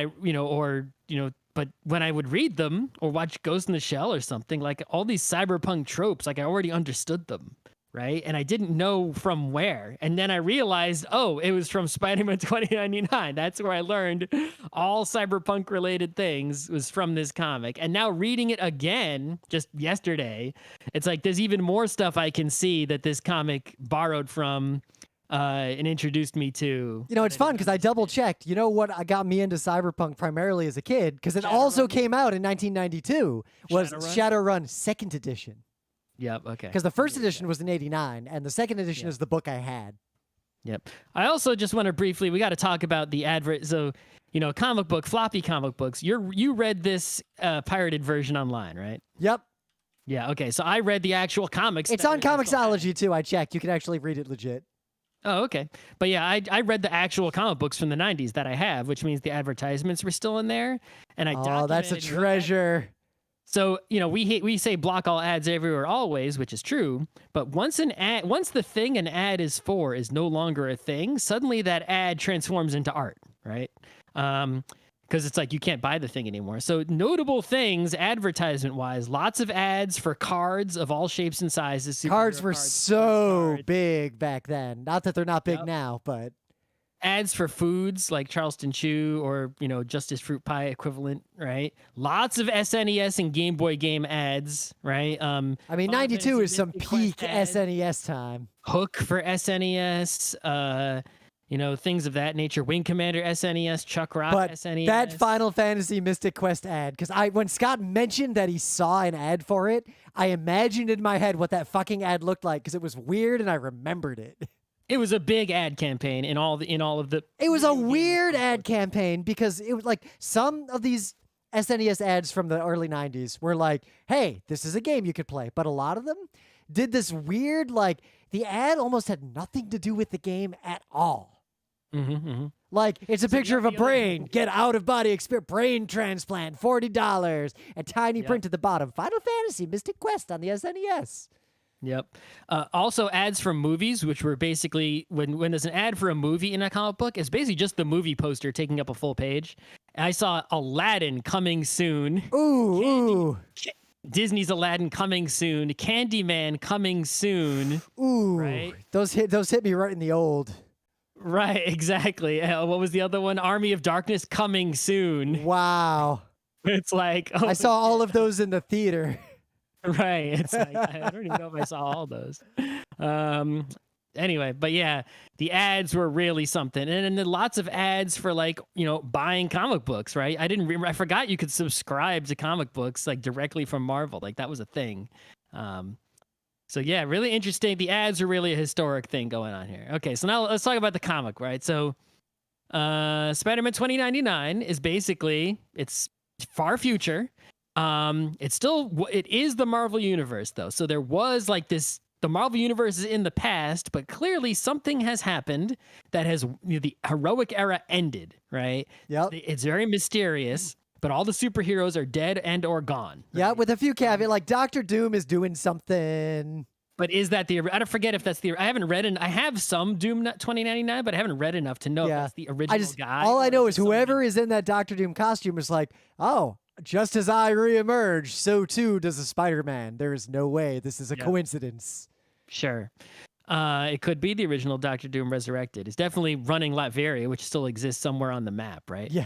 S2: but when I would read them or watch Ghost in the Shell or something, like all these cyberpunk tropes, like I already understood them, right? And I didn't know from where. And then I realized, it was from Spider-Man 2099. That's where I learned all cyberpunk related things was from this comic. And now reading it again, just yesterday, it's like there's even more stuff I can see that this comic borrowed from and introduced me to.
S1: You know, it's fun because I double checked. You know what got me into cyberpunk primarily as a kid? Because it also came out in 1992. Was Shadowrun 2nd edition?
S2: Yep. Okay.
S1: Because the first edition was in '89, and the second edition is the book I had.
S2: Yep. I also just want to briefly. We got to talk about the advert. So, comic book, floppy comic books. You read this pirated version online, right?
S1: Yep.
S2: Yeah. Okay. So I read the actual comics.
S1: It's on Comixology too. I checked. You can actually read it legit.
S2: Oh, okay. But yeah, I read the actual comic books from the 90s that I have, which means the advertisements were still in there. And
S1: Oh, that's a treasure.
S2: So, we say block all ads everywhere always, which is true. But once the thing an ad is for is no longer a thing, suddenly that ad transforms into art, right? Because it's like you can't buy the thing anymore. So notable things, advertisement-wise, lots of ads for cards of all shapes and sizes.
S1: Cards were so big back then. Not that they're not big now, but...
S2: Ads for foods like Charleston Chew or, Justice Fruit Pie equivalent, right? Lots of SNES and Game Boy game ads, right?
S1: I mean, 92 is some peak SNES time.
S2: Hook for SNES, things of that nature. Wing Commander SNES, Chuck Rock SNES.
S1: That Final Fantasy Mystic Quest ad, because when Scott mentioned that he saw an ad for it, I imagined in my head what that fucking ad looked like because it was weird and I remembered it.
S2: It was a big ad campaign in all of the.
S1: It was a weird ad campaign because it was like some of these SNES ads from the early 90s were like, hey, this is a game you could play. But a lot of them did this weird, the ad almost had nothing to do with the game at all. Like, it's a picture of a brain, get out of body experience, brain transplant, $40, and tiny print at the bottom. Final Fantasy Mystic Quest on the SNES.
S2: Yep. Also, ads from movies, which were basically when there's an ad for a movie in a comic book, it's basically just the movie poster taking up a full page. I saw Aladdin coming soon.
S1: Ooh.
S2: Disney's Aladdin coming soon. Candyman coming soon.
S1: Ooh.
S2: Right?
S1: Those hit me right in the old.
S2: Right. Exactly. What was the other one? Army of Darkness coming soon.
S1: Wow.
S2: It's like
S1: I saw all of those in the theater.
S2: Right. It's like, I don't even know if I saw all those. Anyway, but yeah, the ads were really something. And then lots of ads for buying comic books, right? I forgot you could subscribe to comic books directly from Marvel. That was a thing. So yeah, really interesting. The ads are really a historic thing going on here. Okay, so now let's talk about the comic, right? So Spider-Man 2099 is basically, it's far future. It is the Marvel Universe though. So there was the Marvel Universe is in the past, but clearly something has happened that has the heroic era ended, right?
S1: Yep.
S2: It's very mysterious, but all the superheroes are dead and or gone. Right?
S1: Yeah, with a few caveats, Doctor Doom is doing something.
S2: But is that I don't forget if that's I haven't read I have some Doom 2099, but I haven't read enough to know if that's the original guy.
S1: All I know is whoever is in that Doctor Doom costume is like, oh, just as I reemerge, so too does a Spider-Man. There is no way this is a coincidence.
S2: Sure. It could be the original Doctor Doom resurrected. It's definitely running Latveria, which still exists somewhere on the map, right?
S1: Yeah.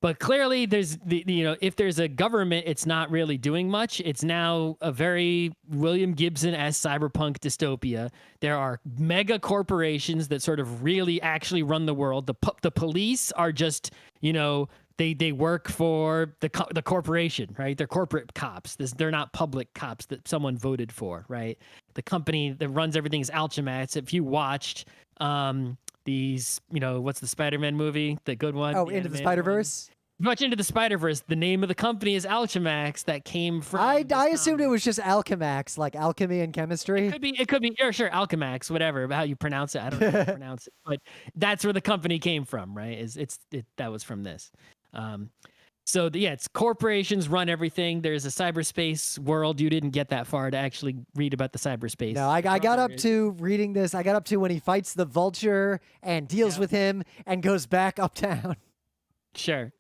S2: But clearly there's if there's a government, it's not really doing much. It's now a very William Gibson-esque cyberpunk dystopia. There are mega corporations that sort of really actually run the world. The police are just, they work for the corporation, right? They're corporate cops. They're not public cops that someone voted for, right? The company that runs everything is Alchemax. If you watched these, what's the Spider-Man movie, the good one?
S1: Oh, Into the Spider-Verse?
S2: Much Into the Spider-Verse. The name of the company is Alchemax. That came from.
S1: I assumed it was just Alchemax, like alchemy and chemistry.
S2: It could be. Sure, Alchemax, whatever. How you pronounce it, I don't know how to pronounce it, but that's where the company came from, right? That was from this. So it's corporations run everything. There's a cyberspace world. You didn't get that far to actually read about the cyberspace.
S1: No, I got up to reading this. I got up to when he fights the Vulture and deals with him and goes back uptown.
S2: Sure.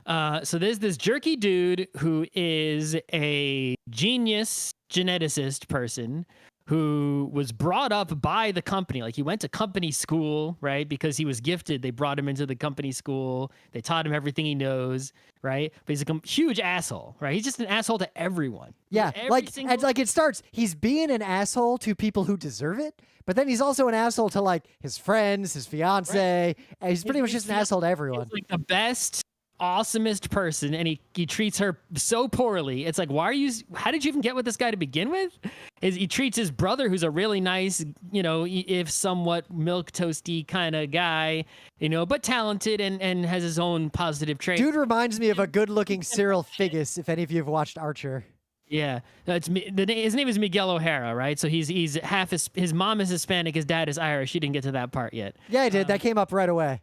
S2: So there's this jerky dude who is a genius geneticist person who was brought up by the company. Like he went to company school, right? Because he was gifted. They brought him into the company school. They taught him everything he knows, right? But he's a huge asshole, right? He's just an asshole to everyone.
S1: Yeah, like it starts, he's being an asshole to people who deserve it, but then he's also an asshole to like his friends, his fiance, and he's pretty much just an asshole to everyone.
S2: He's like the best, awesomest person, and he treats her so poorly. It's like, how did you even get with this guy to begin with? He treats his brother, who's a really nice, if somewhat milquetoasty kind of guy, but talented and has his own positive traits.
S1: Dude reminds me of a good-looking Cyril Figgis, if any of you have watched Archer.
S2: Yeah, his name is Miguel O'Hara, right? So he's half his mom is Hispanic, his dad is Irish. She didn't get to that part yet.
S1: Yeah, I did. That came up right away.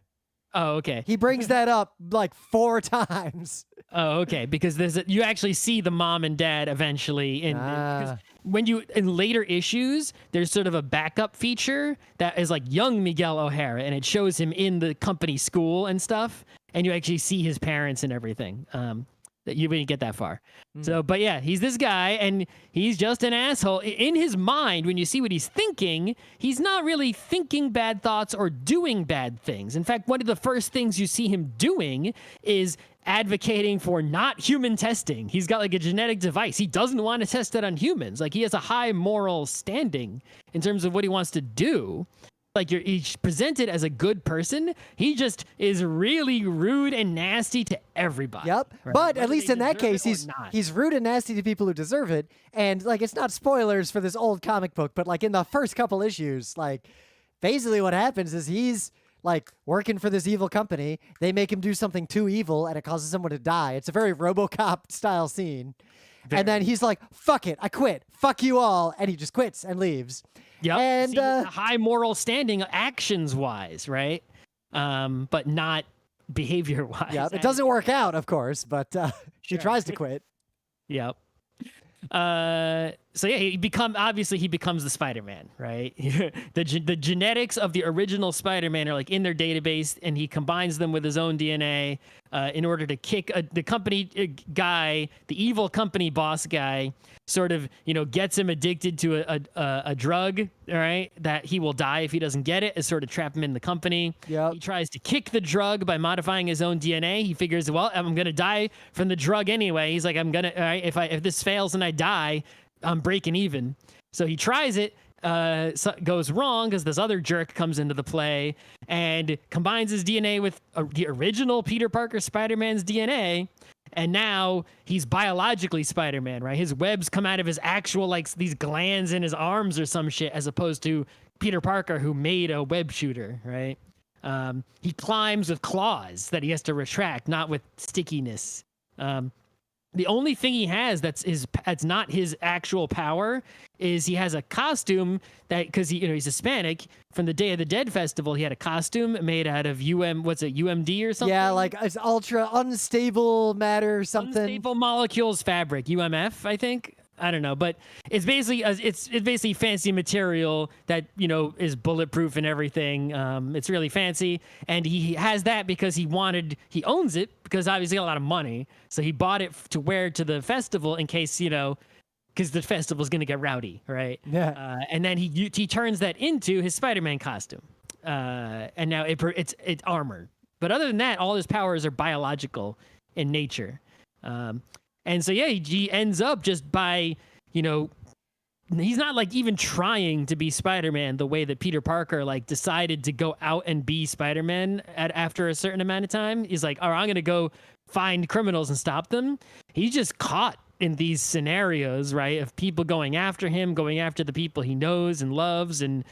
S2: Oh, okay.
S1: He brings that up like 4 times.
S2: Oh, okay. Because you actually see the mom and dad eventually because in later issues, there's sort of a backup feature that is like young Miguel O'Hara, and it shows him in the company school and stuff, and you actually see his parents and everything. That you didn't get that far. So, but yeah, he's this guy, and he's just an asshole. In his mind, when you see what he's thinking, he's not really thinking bad thoughts or doing bad things. In fact, one of the first things you see him doing is advocating for not human testing. He's got like a genetic device. He doesn't want to test it on humans. Like he has a high moral standing in terms of what he wants to do. Like he's presented as a good person. He just is really rude and nasty to everybody.
S1: Yep.
S2: Right?
S1: But at least in that case, he's rude and nasty to people who deserve it. And like, it's not spoilers for this old comic book, but like in the first couple issues, like basically what happens is he's like working for this evil company. They make him do something too evil and it causes someone to die. It's a very RoboCop style scene. And then he's like, fuck it, I quit. Fuck you all. And he just quits and leaves.
S2: Yep.
S1: And
S2: high moral standing actions-wise, right? But not behavior-wise.
S1: Yeah, it doesn't work out, of course, but she tries to quit.
S2: Yep. So yeah, he becomes the Spider-Man, right? the genetics of the original Spider-Man are like in their database, and he combines them with his own DNA in order to kick the company guy, the evil company boss guy, sort of gets him addicted to a drug, all right, that he will die if he doesn't get it, is sort of trap him in the company.
S1: Yep.
S2: He tries to kick the drug by modifying his own DNA. He figures, well, I'm gonna die from the drug anyway. He's like, all right, if this fails and I die, I'm breaking even. So he tries it, goes wrong because this other jerk comes into the play and combines his DNA with the original Peter Parker Spider-Man's DNA. And now he's biologically Spider-Man, right? His webs come out of his actual, like, these glands in his arms or some shit, as opposed to Peter Parker, who made a web shooter, right? He climbs with claws that he has to retract, not with stickiness. The only thing he has that's not his actual power is he has a costume that, because he's Hispanic, from the Day of the Dead festival, he had a costume made out of UMD or something?
S1: Yeah, like it's ultra unstable matter something.
S2: Unstable molecules fabric, UMF, I think. I don't know, but it's basically it's basically fancy material that is bulletproof and everything. It's really fancy, and he has that because he owns it because obviously he got a lot of money, so he bought it to wear to the festival in case because the festival's gonna get rowdy, right?
S1: Yeah.
S2: And then he turns that into his Spider-Man costume, and now it's armored. But other than that, all his powers are biological in nature. And so, yeah, he ends up just by, he's not like even trying to be Spider-Man the way that Peter Parker decided to go out and be Spider-Man after a certain amount of time. He's like, all right, I'm going to go find criminals and stop them. He's just caught in these scenarios, right, of people going after him, going after the people he knows and loves, and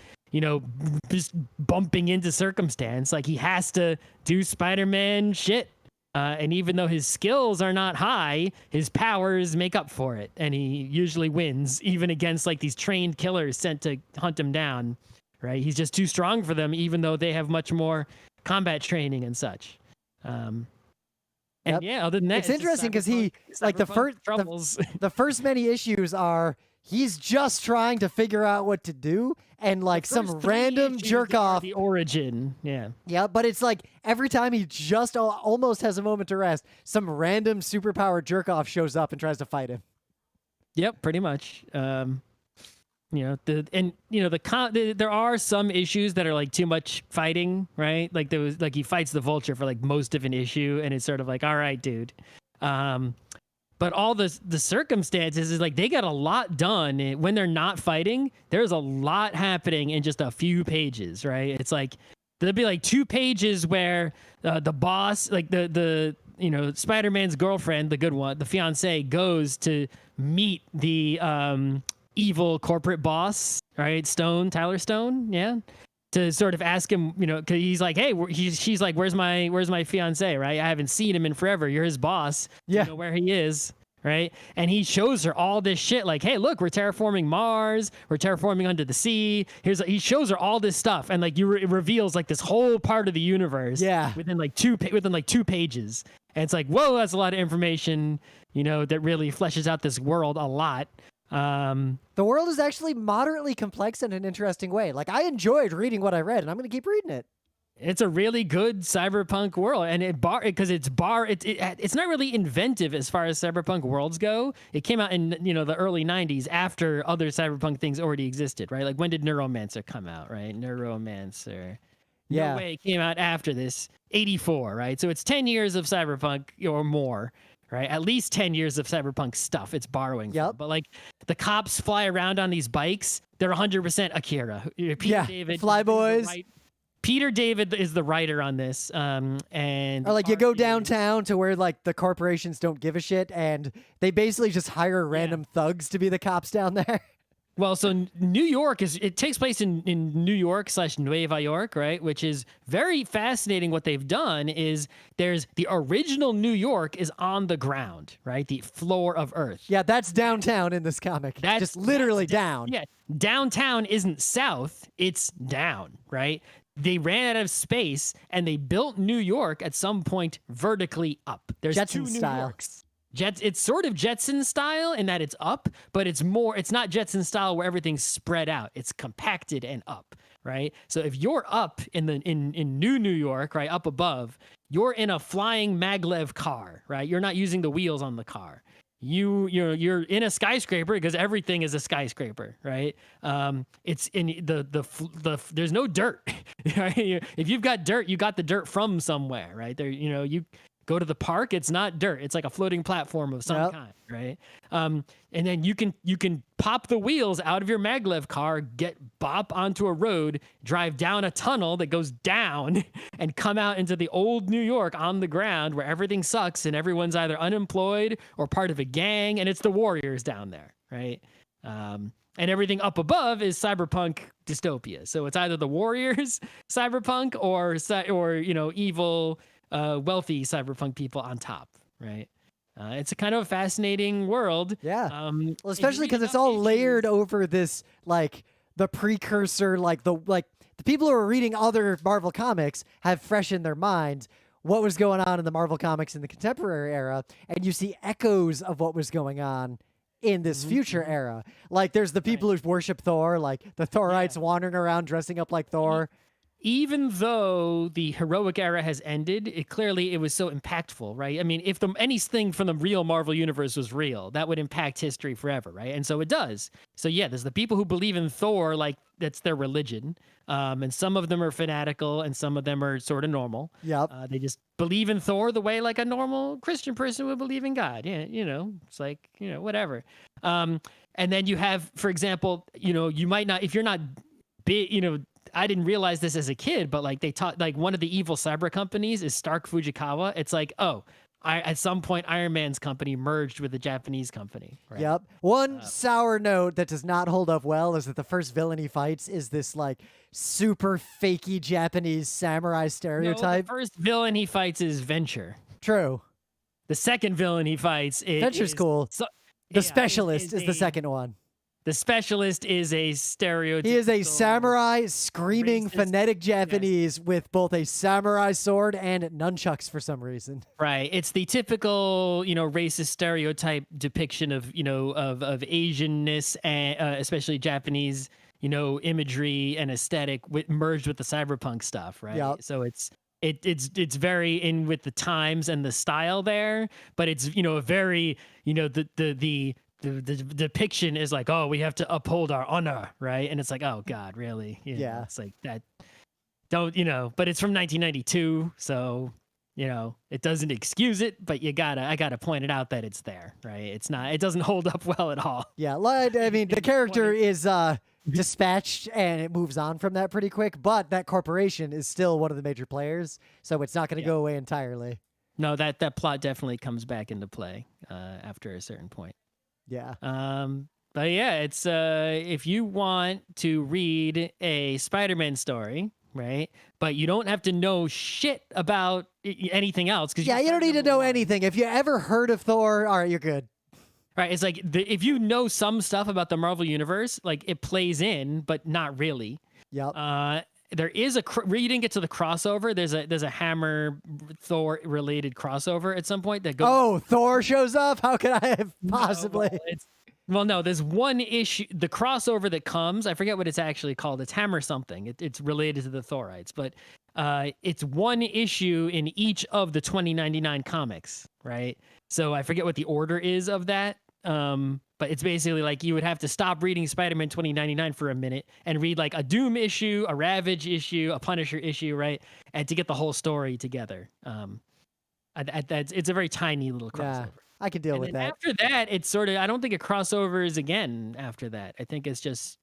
S2: just bumping into circumstance. Like, he has to do Spider-Man shit. And even though his skills are not high, his powers make up for it. And he usually wins, even against these trained killers sent to hunt him down, right? He's just too strong for them, even though they have much more combat training and such. And yeah, other than that,
S1: it's interesting because the first many issues are he's just trying to figure out what to do, and some random jerk off.
S2: The origin, yeah.
S1: Yeah, but it's every time he just almost has a moment to rest, some random superpowered jerk off shows up and tries to fight him.
S2: Yep, pretty much. there are some issues that are like too much fighting, right? Like there was like he fights the Vulture for like most of an issue, and it's sort of like, all right, dude. But all the circumstances is like they got a lot done when they're not fighting. There's a lot happening in just a few pages, right? It's like there'll be like 2 pages where the boss, like the Spider-Man's girlfriend, the good one, the fiance, goes to meet the evil corporate boss, right? Tyler Stone, yeah, to sort of ask him, because he's like, hey, she's like, where's my fiance, right? I haven't seen him in forever. You're his boss.
S1: Yeah.
S2: You know where he is, right? And he shows her all this shit, like, hey, look, we're terraforming Mars, we're terraforming under the sea. He shows her all this stuff, and like it reveals like this whole part of the universe.
S1: Yeah.
S2: Within 2 pages, and it's like, whoa, that's a lot of information, that really fleshes out this world a lot.
S1: The world is actually moderately complex in an interesting way. Like I enjoyed reading what I read, and I'm going to keep reading it.
S2: It's a really good cyberpunk world, and it's not really inventive as far as cyberpunk worlds go. It came out in the early 90s after other cyberpunk things already existed, right? Like when did Neuromancer come out, right? Neuromancer.
S1: Yeah.
S2: No way it came out after this. 84, right? So it's 10 years of cyberpunk or more. Right, at least 10 years of cyberpunk stuff it's borrowing from. But like the cops fly around on these bikes, they're 100% Akira. David,
S1: Flyboys.
S2: Peter David is the writer on this, and
S1: or like you go downtown to where like the corporations don't give a shit, and they basically just hire random thugs to be the cops down there.
S2: Well, so New York it takes place in New York / Nueva York, right? Which is very fascinating. What they've done is there's the original New York is on the ground, right? The floor of Earth.
S1: Yeah, that's downtown in this comic. That's just literally down.
S2: Yeah, downtown isn't south, it's down, right? They ran out of space and they built New York at some point vertically up. There's
S1: Jetson
S2: 2 New
S1: style.
S2: Yorks. It's sort of Jetson style in that it's up, but it's not Jetson style where everything's spread out. It's compacted and up, right? So if you're up in New York, right, up above, you're in a flying maglev car, right? You're not using the wheels on the car. You're in a skyscraper because everything is a skyscraper, right? It's in there's no dirt. Right? If you've got dirt, you got the dirt from somewhere, right? There, you go to the park, it's not dirt. It's like a floating platform of some kind, right? And then you can pop the wheels out of your maglev car, bop onto a road, drive down a tunnel that goes down, and come out into the old New York on the ground where everything sucks and everyone's either unemployed or part of a gang, and it's the Warriors down there, right? And everything up above is cyberpunk dystopia. So it's either the Warriors cyberpunk or evil wealthy cyberpunk people on top, right? It's a kind of a fascinating world.
S1: Yeah. Well, especially because it's all layered over this, like the precursor, like the people who are reading other Marvel comics have fresh in their minds what was going on in the Marvel comics in the contemporary era, and you see echoes of what was going on in this future era. Like there's the people who worship Thor, like the Thorites wandering around dressing up like Thor.
S2: Even though the heroic era has ended, it was so impactful, right? I mean, if anything from the real Marvel universe was real, that would impact history forever, right? And so it does. So yeah, there's the people who believe in Thor, like that's their religion. And some of them are fanatical and some of them are sort of normal.
S1: Yep.
S2: They just believe in Thor the way like a normal Christian person would believe in God. Yeah, it's like, whatever. And then you have, for example, you might not, if you're not big, I didn't realize this as a kid, but like they taught, like one of the evil cyber companies is Stark Fujikawa. It's like, at some point Iron Man's company merged with a Japanese company. Right?
S1: Yep. One sour note that does not hold up well is that the first villain he fights is this like super fakey Japanese samurai stereotype.
S2: No, the first villain he fights is Venture.
S1: True.
S2: The second villain he fights is
S1: Venture's cool. The Specialist is the second one.
S2: The Specialist is a stereotype.
S1: He is a samurai screaming phonetic Japanese with both a samurai sword and nunchucks for some reason.
S2: Right. It's the typical, racist stereotype depiction of Asianness and especially Japanese, imagery and aesthetic merged with the cyberpunk stuff, right?
S1: Yep.
S2: So it's very in with the times and the style there, but it's a very the the depiction is like, oh, we have to uphold our honor, right? And it's like, oh God, really?
S1: Yeah.
S2: It's like that. Don't but it's from 1992, so it doesn't excuse it, but I gotta point it out that it's there, right? It doesn't hold up well at all.
S1: Yeah, I mean, the character is dispatched and it moves on from that pretty quick, but that corporation is still one of the major players, so it's not going to go away entirely.
S2: No, that plot definitely comes back into play after a certain point.
S1: Yeah.
S2: But yeah, it's if you want to read a Spider-Man story, right? But you don't have to know shit about anything else.
S1: You don't need to know anything. If you ever heard of Thor, all right, you're good.
S2: Right, it's like if you know some stuff about the Marvel Universe, like it plays in, but not really.
S1: Yep.
S2: There is where you didn't get to the crossover. There's a Hammer Thor related crossover at some point that goes.
S1: Oh, Thor shows up. How could I have possibly?
S2: No, there's one issue. The crossover that comes, I forget what it's actually called. It's Hammer something. It's related to the Thorites, but it's one issue in each of the 2099 comics, right? So I forget what the order is of that. But it's basically like you would have to stop reading Spider-Man 2099 for a minute and read like a Doom issue, a Ravage issue, a Punisher issue, right? And to get the whole story together. It's a very tiny little crossover.
S1: Yeah, I can deal with that.
S2: After that, it's sort of, I don't think it crossovers again after that. I think it's just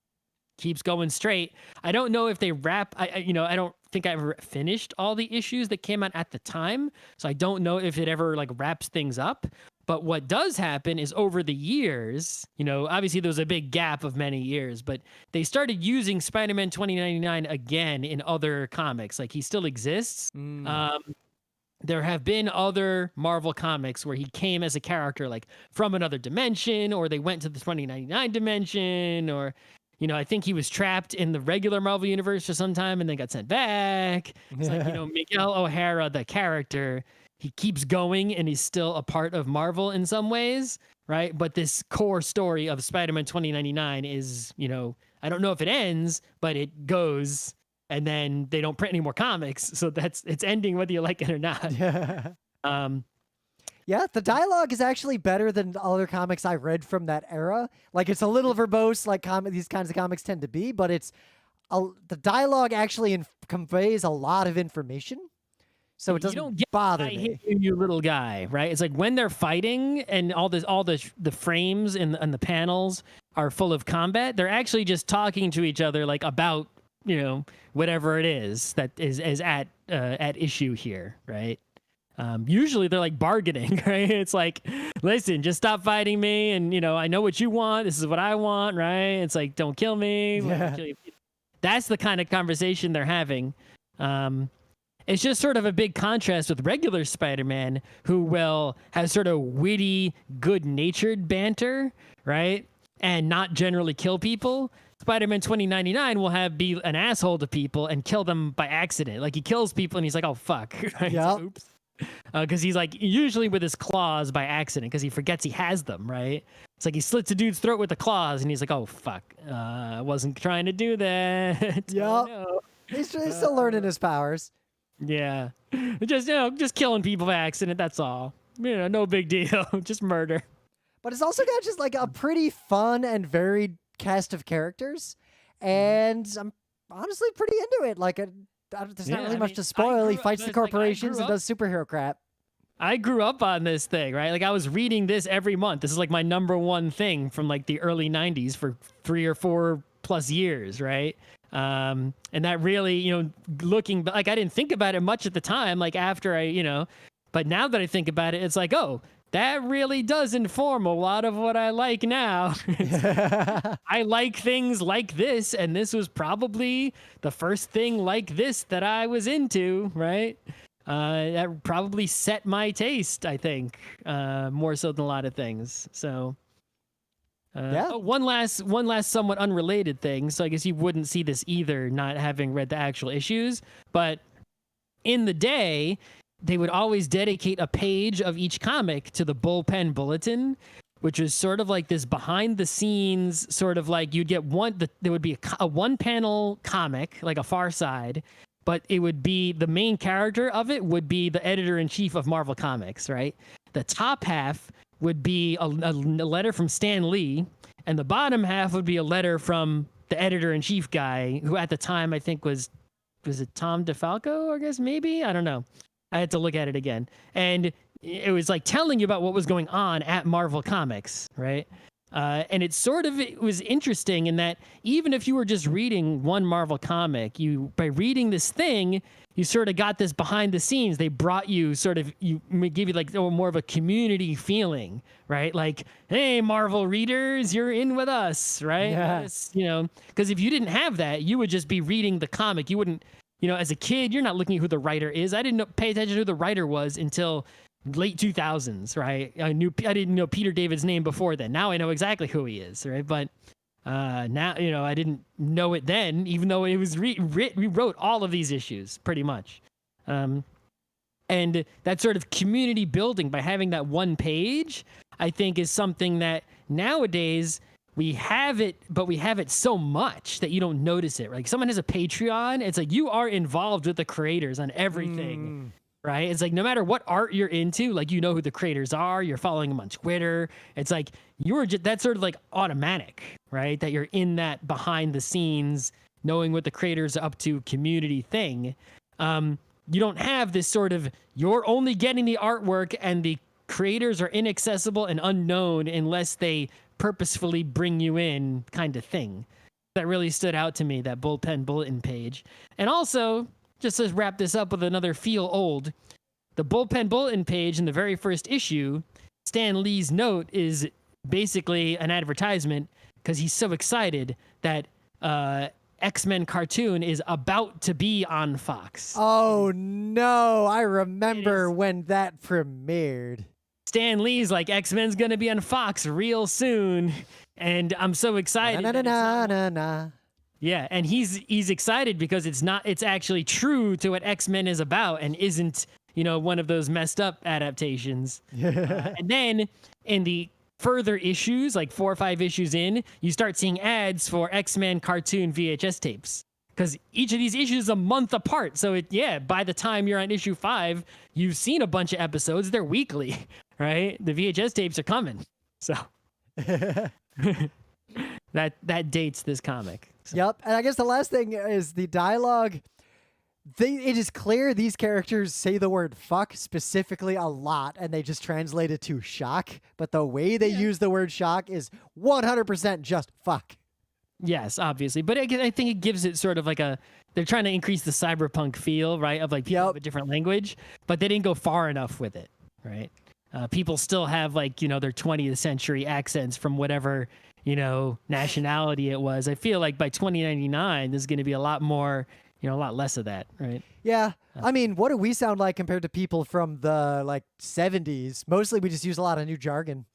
S2: keeps going straight. I don't know if they wrap, I don't think I ever finished all the issues that came out at the time. So I don't know if it ever like wraps things up. But what does happen is over the years, obviously there was a big gap of many years, but they started using Spider-Man 2099 again in other comics. Like he still exists. There have been other Marvel comics where he came as a character like from another dimension, or they went to the 2099 dimension, or, I think he was trapped in the regular Marvel universe for some time and then got sent back. It's like, Miguel O'Hara, the character, he keeps going and he's still a part of Marvel in some ways, right? But this core story of Spider-Man 2099 is, I don't know if it ends, but it goes, and then they don't print any more comics. So it's ending whether you like it or not.
S1: Yeah, the dialogue is actually better than other comics I read from that era. Like it's a little verbose, like these kinds of comics tend to be, but the dialogue actually conveys a lot of information. So it doesn't bother me.
S2: I hate you, little guy, right? It's like when they're fighting and all the frames and the panels are full of combat, they're actually just talking to each other like about, whatever it is that is at issue here, right? Usually they're like bargaining, right? It's like, listen, just stop fighting me, and I know what you want. This is what I want, right? It's like, don't kill me.
S1: Yeah.
S2: That's the kind of conversation they're having. It's just sort of a big contrast with regular Spider-Man, who will have sort of witty, good-natured banter, right? And not generally kill people. Spider-Man 2099 will be an asshole to people and kill them by accident. Like he kills people and he's like, oh, fuck. Right?
S1: Yep.
S2: Like, oops. Because he's like, usually with his claws by accident, because he forgets he has them, right? It's like he slits a dude's throat with the claws and he's like, oh, fuck. I wasn't trying to do that.
S1: Yep.
S2: Oh, no.
S1: He's still learning his powers.
S2: Yeah. Just killing people by accident, that's all. No big deal. Just murder.
S1: But it's also got just like a pretty fun and varied cast of characters. And I'm honestly pretty into it. Like, there's not really much to spoil. He fights the corporations and does superhero crap.
S2: I grew up on this thing, right? Like I was reading this every month. This is like my number one thing from like the early 90s for 3 or 4 plus years, right? And that really, looking, like I didn't think about it much at the time, like after but now that I think about it, it's like, oh, that really does inform a lot of what I like now. I like things like this, and this was probably the first thing like this that I was into, right? That probably set my taste, I think, more so than a lot of things. So,
S1: yeah.
S2: Oh, one last somewhat unrelated thing. So I guess you wouldn't see this either, not having read the actual issues. But in the day, they would always dedicate a page of each comic to the Bullpen Bulletin, which was sort of like this behind the scenes, sort of like you'd get there would be a one panel comic, like a Far Side, but it would be the main character of it would be the editor in chief of Marvel Comics, right? The top half would be a letter from Stan Lee, and the bottom half would be a letter from the editor-in-chief guy, who at the time I think was it Tom DeFalco, I guess, maybe? I don't know. I had to look at it again. And it was like telling you about what was going on at Marvel Comics, right? And it was interesting in that even if you were just reading one Marvel comic, by reading this thing, you sort of got this behind the scenes. They brought you give you like more of a community feeling, right? Like, hey, Marvel readers, you're in with us, right?
S1: Yeah.
S2: Because if you didn't have that, you would just be reading the comic. You wouldn't, as a kid, you're not looking at who the writer is. I didn't pay attention to who the writer was until late 2000s, right? I didn't know Peter David's name before then. Now I know exactly who he is, right? But now, I didn't know it then, even though it was we wrote all of these issues pretty much. And that sort of community building by having that one page, I think is something that nowadays we have it, but we have it so much that you don't notice it. Like someone has a Patreon, it's like you are involved with the creators on everything. Right? It's like no matter what art you're into, like who the creators are, you're following them on Twitter. It's like that's sort of like automatic, right? That you're in that behind the scenes, knowing what the creators are up to community thing. You don't have this sort of you're only getting the artwork and the creators are inaccessible and unknown unless they purposefully bring you in kind of thing. That really stood out to me, that bullpen bulletin page. And also, just to wrap this up with another feel old, the bullpen bulletin page in the very first issue, Stan Lee's note is basically an advertisement because he's so excited that X-Men cartoon is about to be on Fox.
S1: Oh no, I remember when that premiered.
S2: Stan Lee's like, X-Men's gonna be on Fox real soon, and I'm so excited. Yeah, and he's excited because it's actually true to what X-Men is about and isn't, one of those messed up adaptations. And then in the further issues, like 4 or 5 issues in, you start seeing ads for X-Men cartoon VHS tapes. Because each of these issues is a month apart. So by the time you're on issue 5, you've seen a bunch of episodes. They're weekly, right? The VHS tapes are coming. So that dates this comic. So.
S1: Yep. And I guess the last thing is the dialogue. It is clear these characters say the word fuck specifically a lot, and they just translate it to shock. But the way they use the word shock is 100% just fuck.
S2: Yes, obviously. But I think it gives it sort of like they're trying to increase the cyberpunk feel, right? Of like people have a different language, but they didn't go far enough with it, right? People still have like, their 20th century accents from whatever, nationality it was. I feel like by 2099, there's going to be a lot more, a lot less of that, right?
S1: Yeah. I mean, what do we sound like compared to people from the 70s? Mostly we just use a lot of new jargon.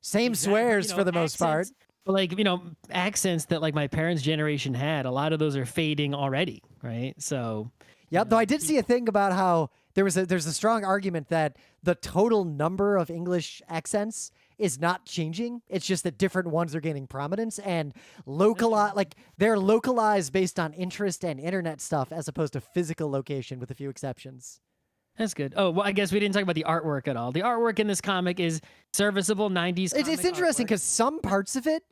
S1: Same swears for the most part.
S2: Like, accents that like my parents' generation had, a lot of those are fading already, right? So.
S1: Yep. Though I did see a thing about how there's a strong argument that the total number of English accents is not changing. It's just that different ones are gaining prominence and they're localized based on interest and internet stuff as opposed to physical location with a few exceptions.
S2: That's good. Oh, well, I guess we didn't talk about the artwork at all. The artwork in this comic is serviceable 90s comic
S1: It's interesting because some parts of it,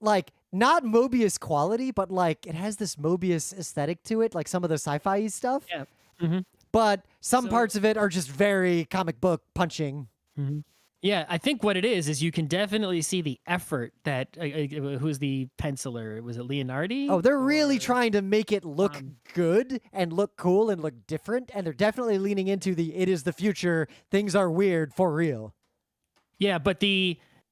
S1: not Mobius quality, but it has this Mobius aesthetic to it, like some of the sci-fi stuff.
S2: Yeah. Mm-hmm.
S1: But some parts of it are just very comic book punching.
S2: Mm-hmm. Yeah, I think what it is you can definitely see the effort that who's the penciler? Was it Leonardi?
S1: Oh, they're really trying to make it look good and look cool and look different, and they're definitely leaning into it is the future, things are weird for real.
S2: Yeah, but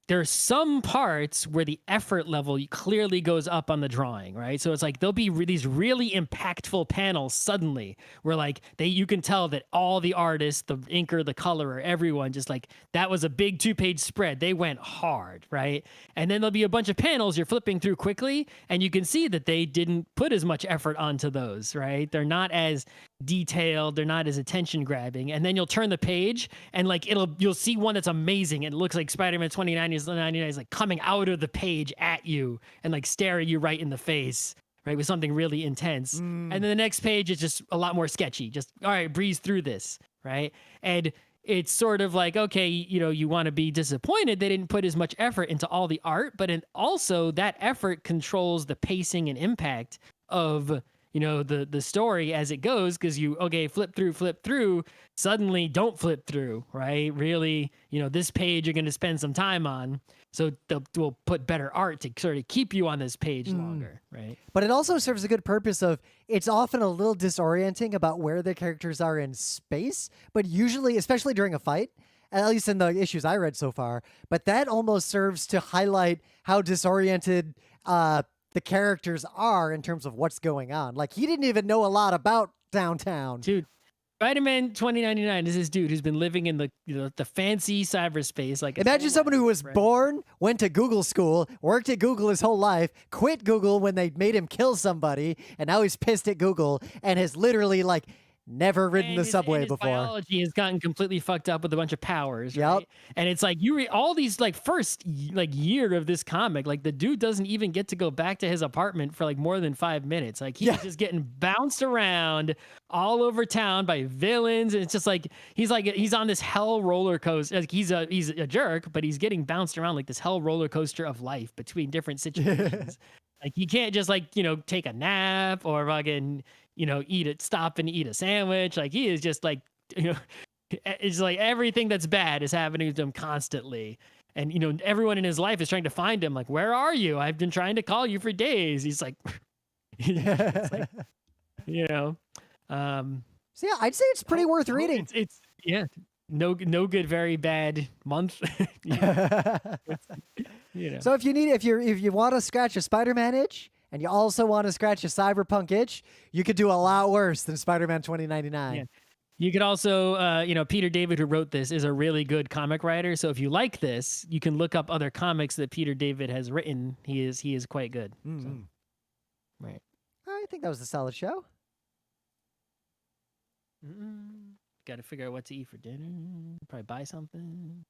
S2: there's some parts where the effort level clearly goes up on the drawing, right? So it's like there'll be these really impactful panels suddenly where you can tell that all the artists, the inker, the colorer, everyone just that was a big 2-page spread. They went hard, right? And then there'll be a bunch of panels you're flipping through quickly and you can see that they didn't put as much effort onto those, right? They're not as detailed, they're not as attention grabbing, and then you'll turn the page and you'll see one that's amazing and it looks like Spiderman 2099 is coming out of the page at you and staring you right in the face, right, with something really intense. And then the next page is just a lot more sketchy, just all right, breeze through this, right? And it's sort of like, okay, you know, you want to be disappointed they didn't put as much effort into all the art, but also that effort controls the pacing and impact of, you know, the story as it goes, because you, okay, flip through, suddenly don't flip through, right? Really, you know, this page you're going to spend some time on. So we'll put better art to sort of keep you on this page longer, right?
S1: But it also serves a good purpose of, it's often a little disorienting about where the characters are in space, but usually, especially during a fight, at least in the issues I read so far, but that almost serves to highlight how disoriented the characters are in terms of what's going on. Like, he didn't even know a lot about downtown.
S2: Dude, Spider-Man 2099 is this dude who's been living in the, you know, the fancy cyberspace. Like,
S1: Imagine someone who was born, went to Google school, worked at Google his whole life, quit Google when they made him kill somebody, and now he's pissed at Google and has literally like never ridden the subway
S2: his
S1: before.
S2: Biology has gotten completely fucked up with a bunch of powers.
S1: Yep.
S2: Right? And it's like you read all these like first like year of this comic, like the dude doesn't even get to go back to his apartment for like more than 5 minutes. Like he's just getting bounced around all over town by villains, and it's just like he's on this hell roller coaster. Like he's a jerk, but he's getting bounced around like this hell roller coaster of life between different situations. Like he can't just like, you know, take a nap or fucking, you know, stop and eat a sandwich. Like he is just like, you know, it's like everything that's bad is happening to him constantly. And, you know, everyone in his life is trying to find him. Like, where are you? I've been trying to call you for days. He's like, it's like, you know.
S1: So yeah, I'd say it's pretty worth reading.
S2: It's no good, very bad month. You know.
S1: So if you want to scratch a Spider-Man itch, and you also want to scratch a cyberpunk itch, you could do a lot worse than Spider-Man 2099.
S2: Yeah. You could also, you know, Peter David, who wrote this, is a really good comic writer. So if you like this, you can look up other comics that Peter David has written. He is quite good. So. Right.
S1: I think that was a solid show.
S2: Got to figure out what to eat for dinner. Probably buy something.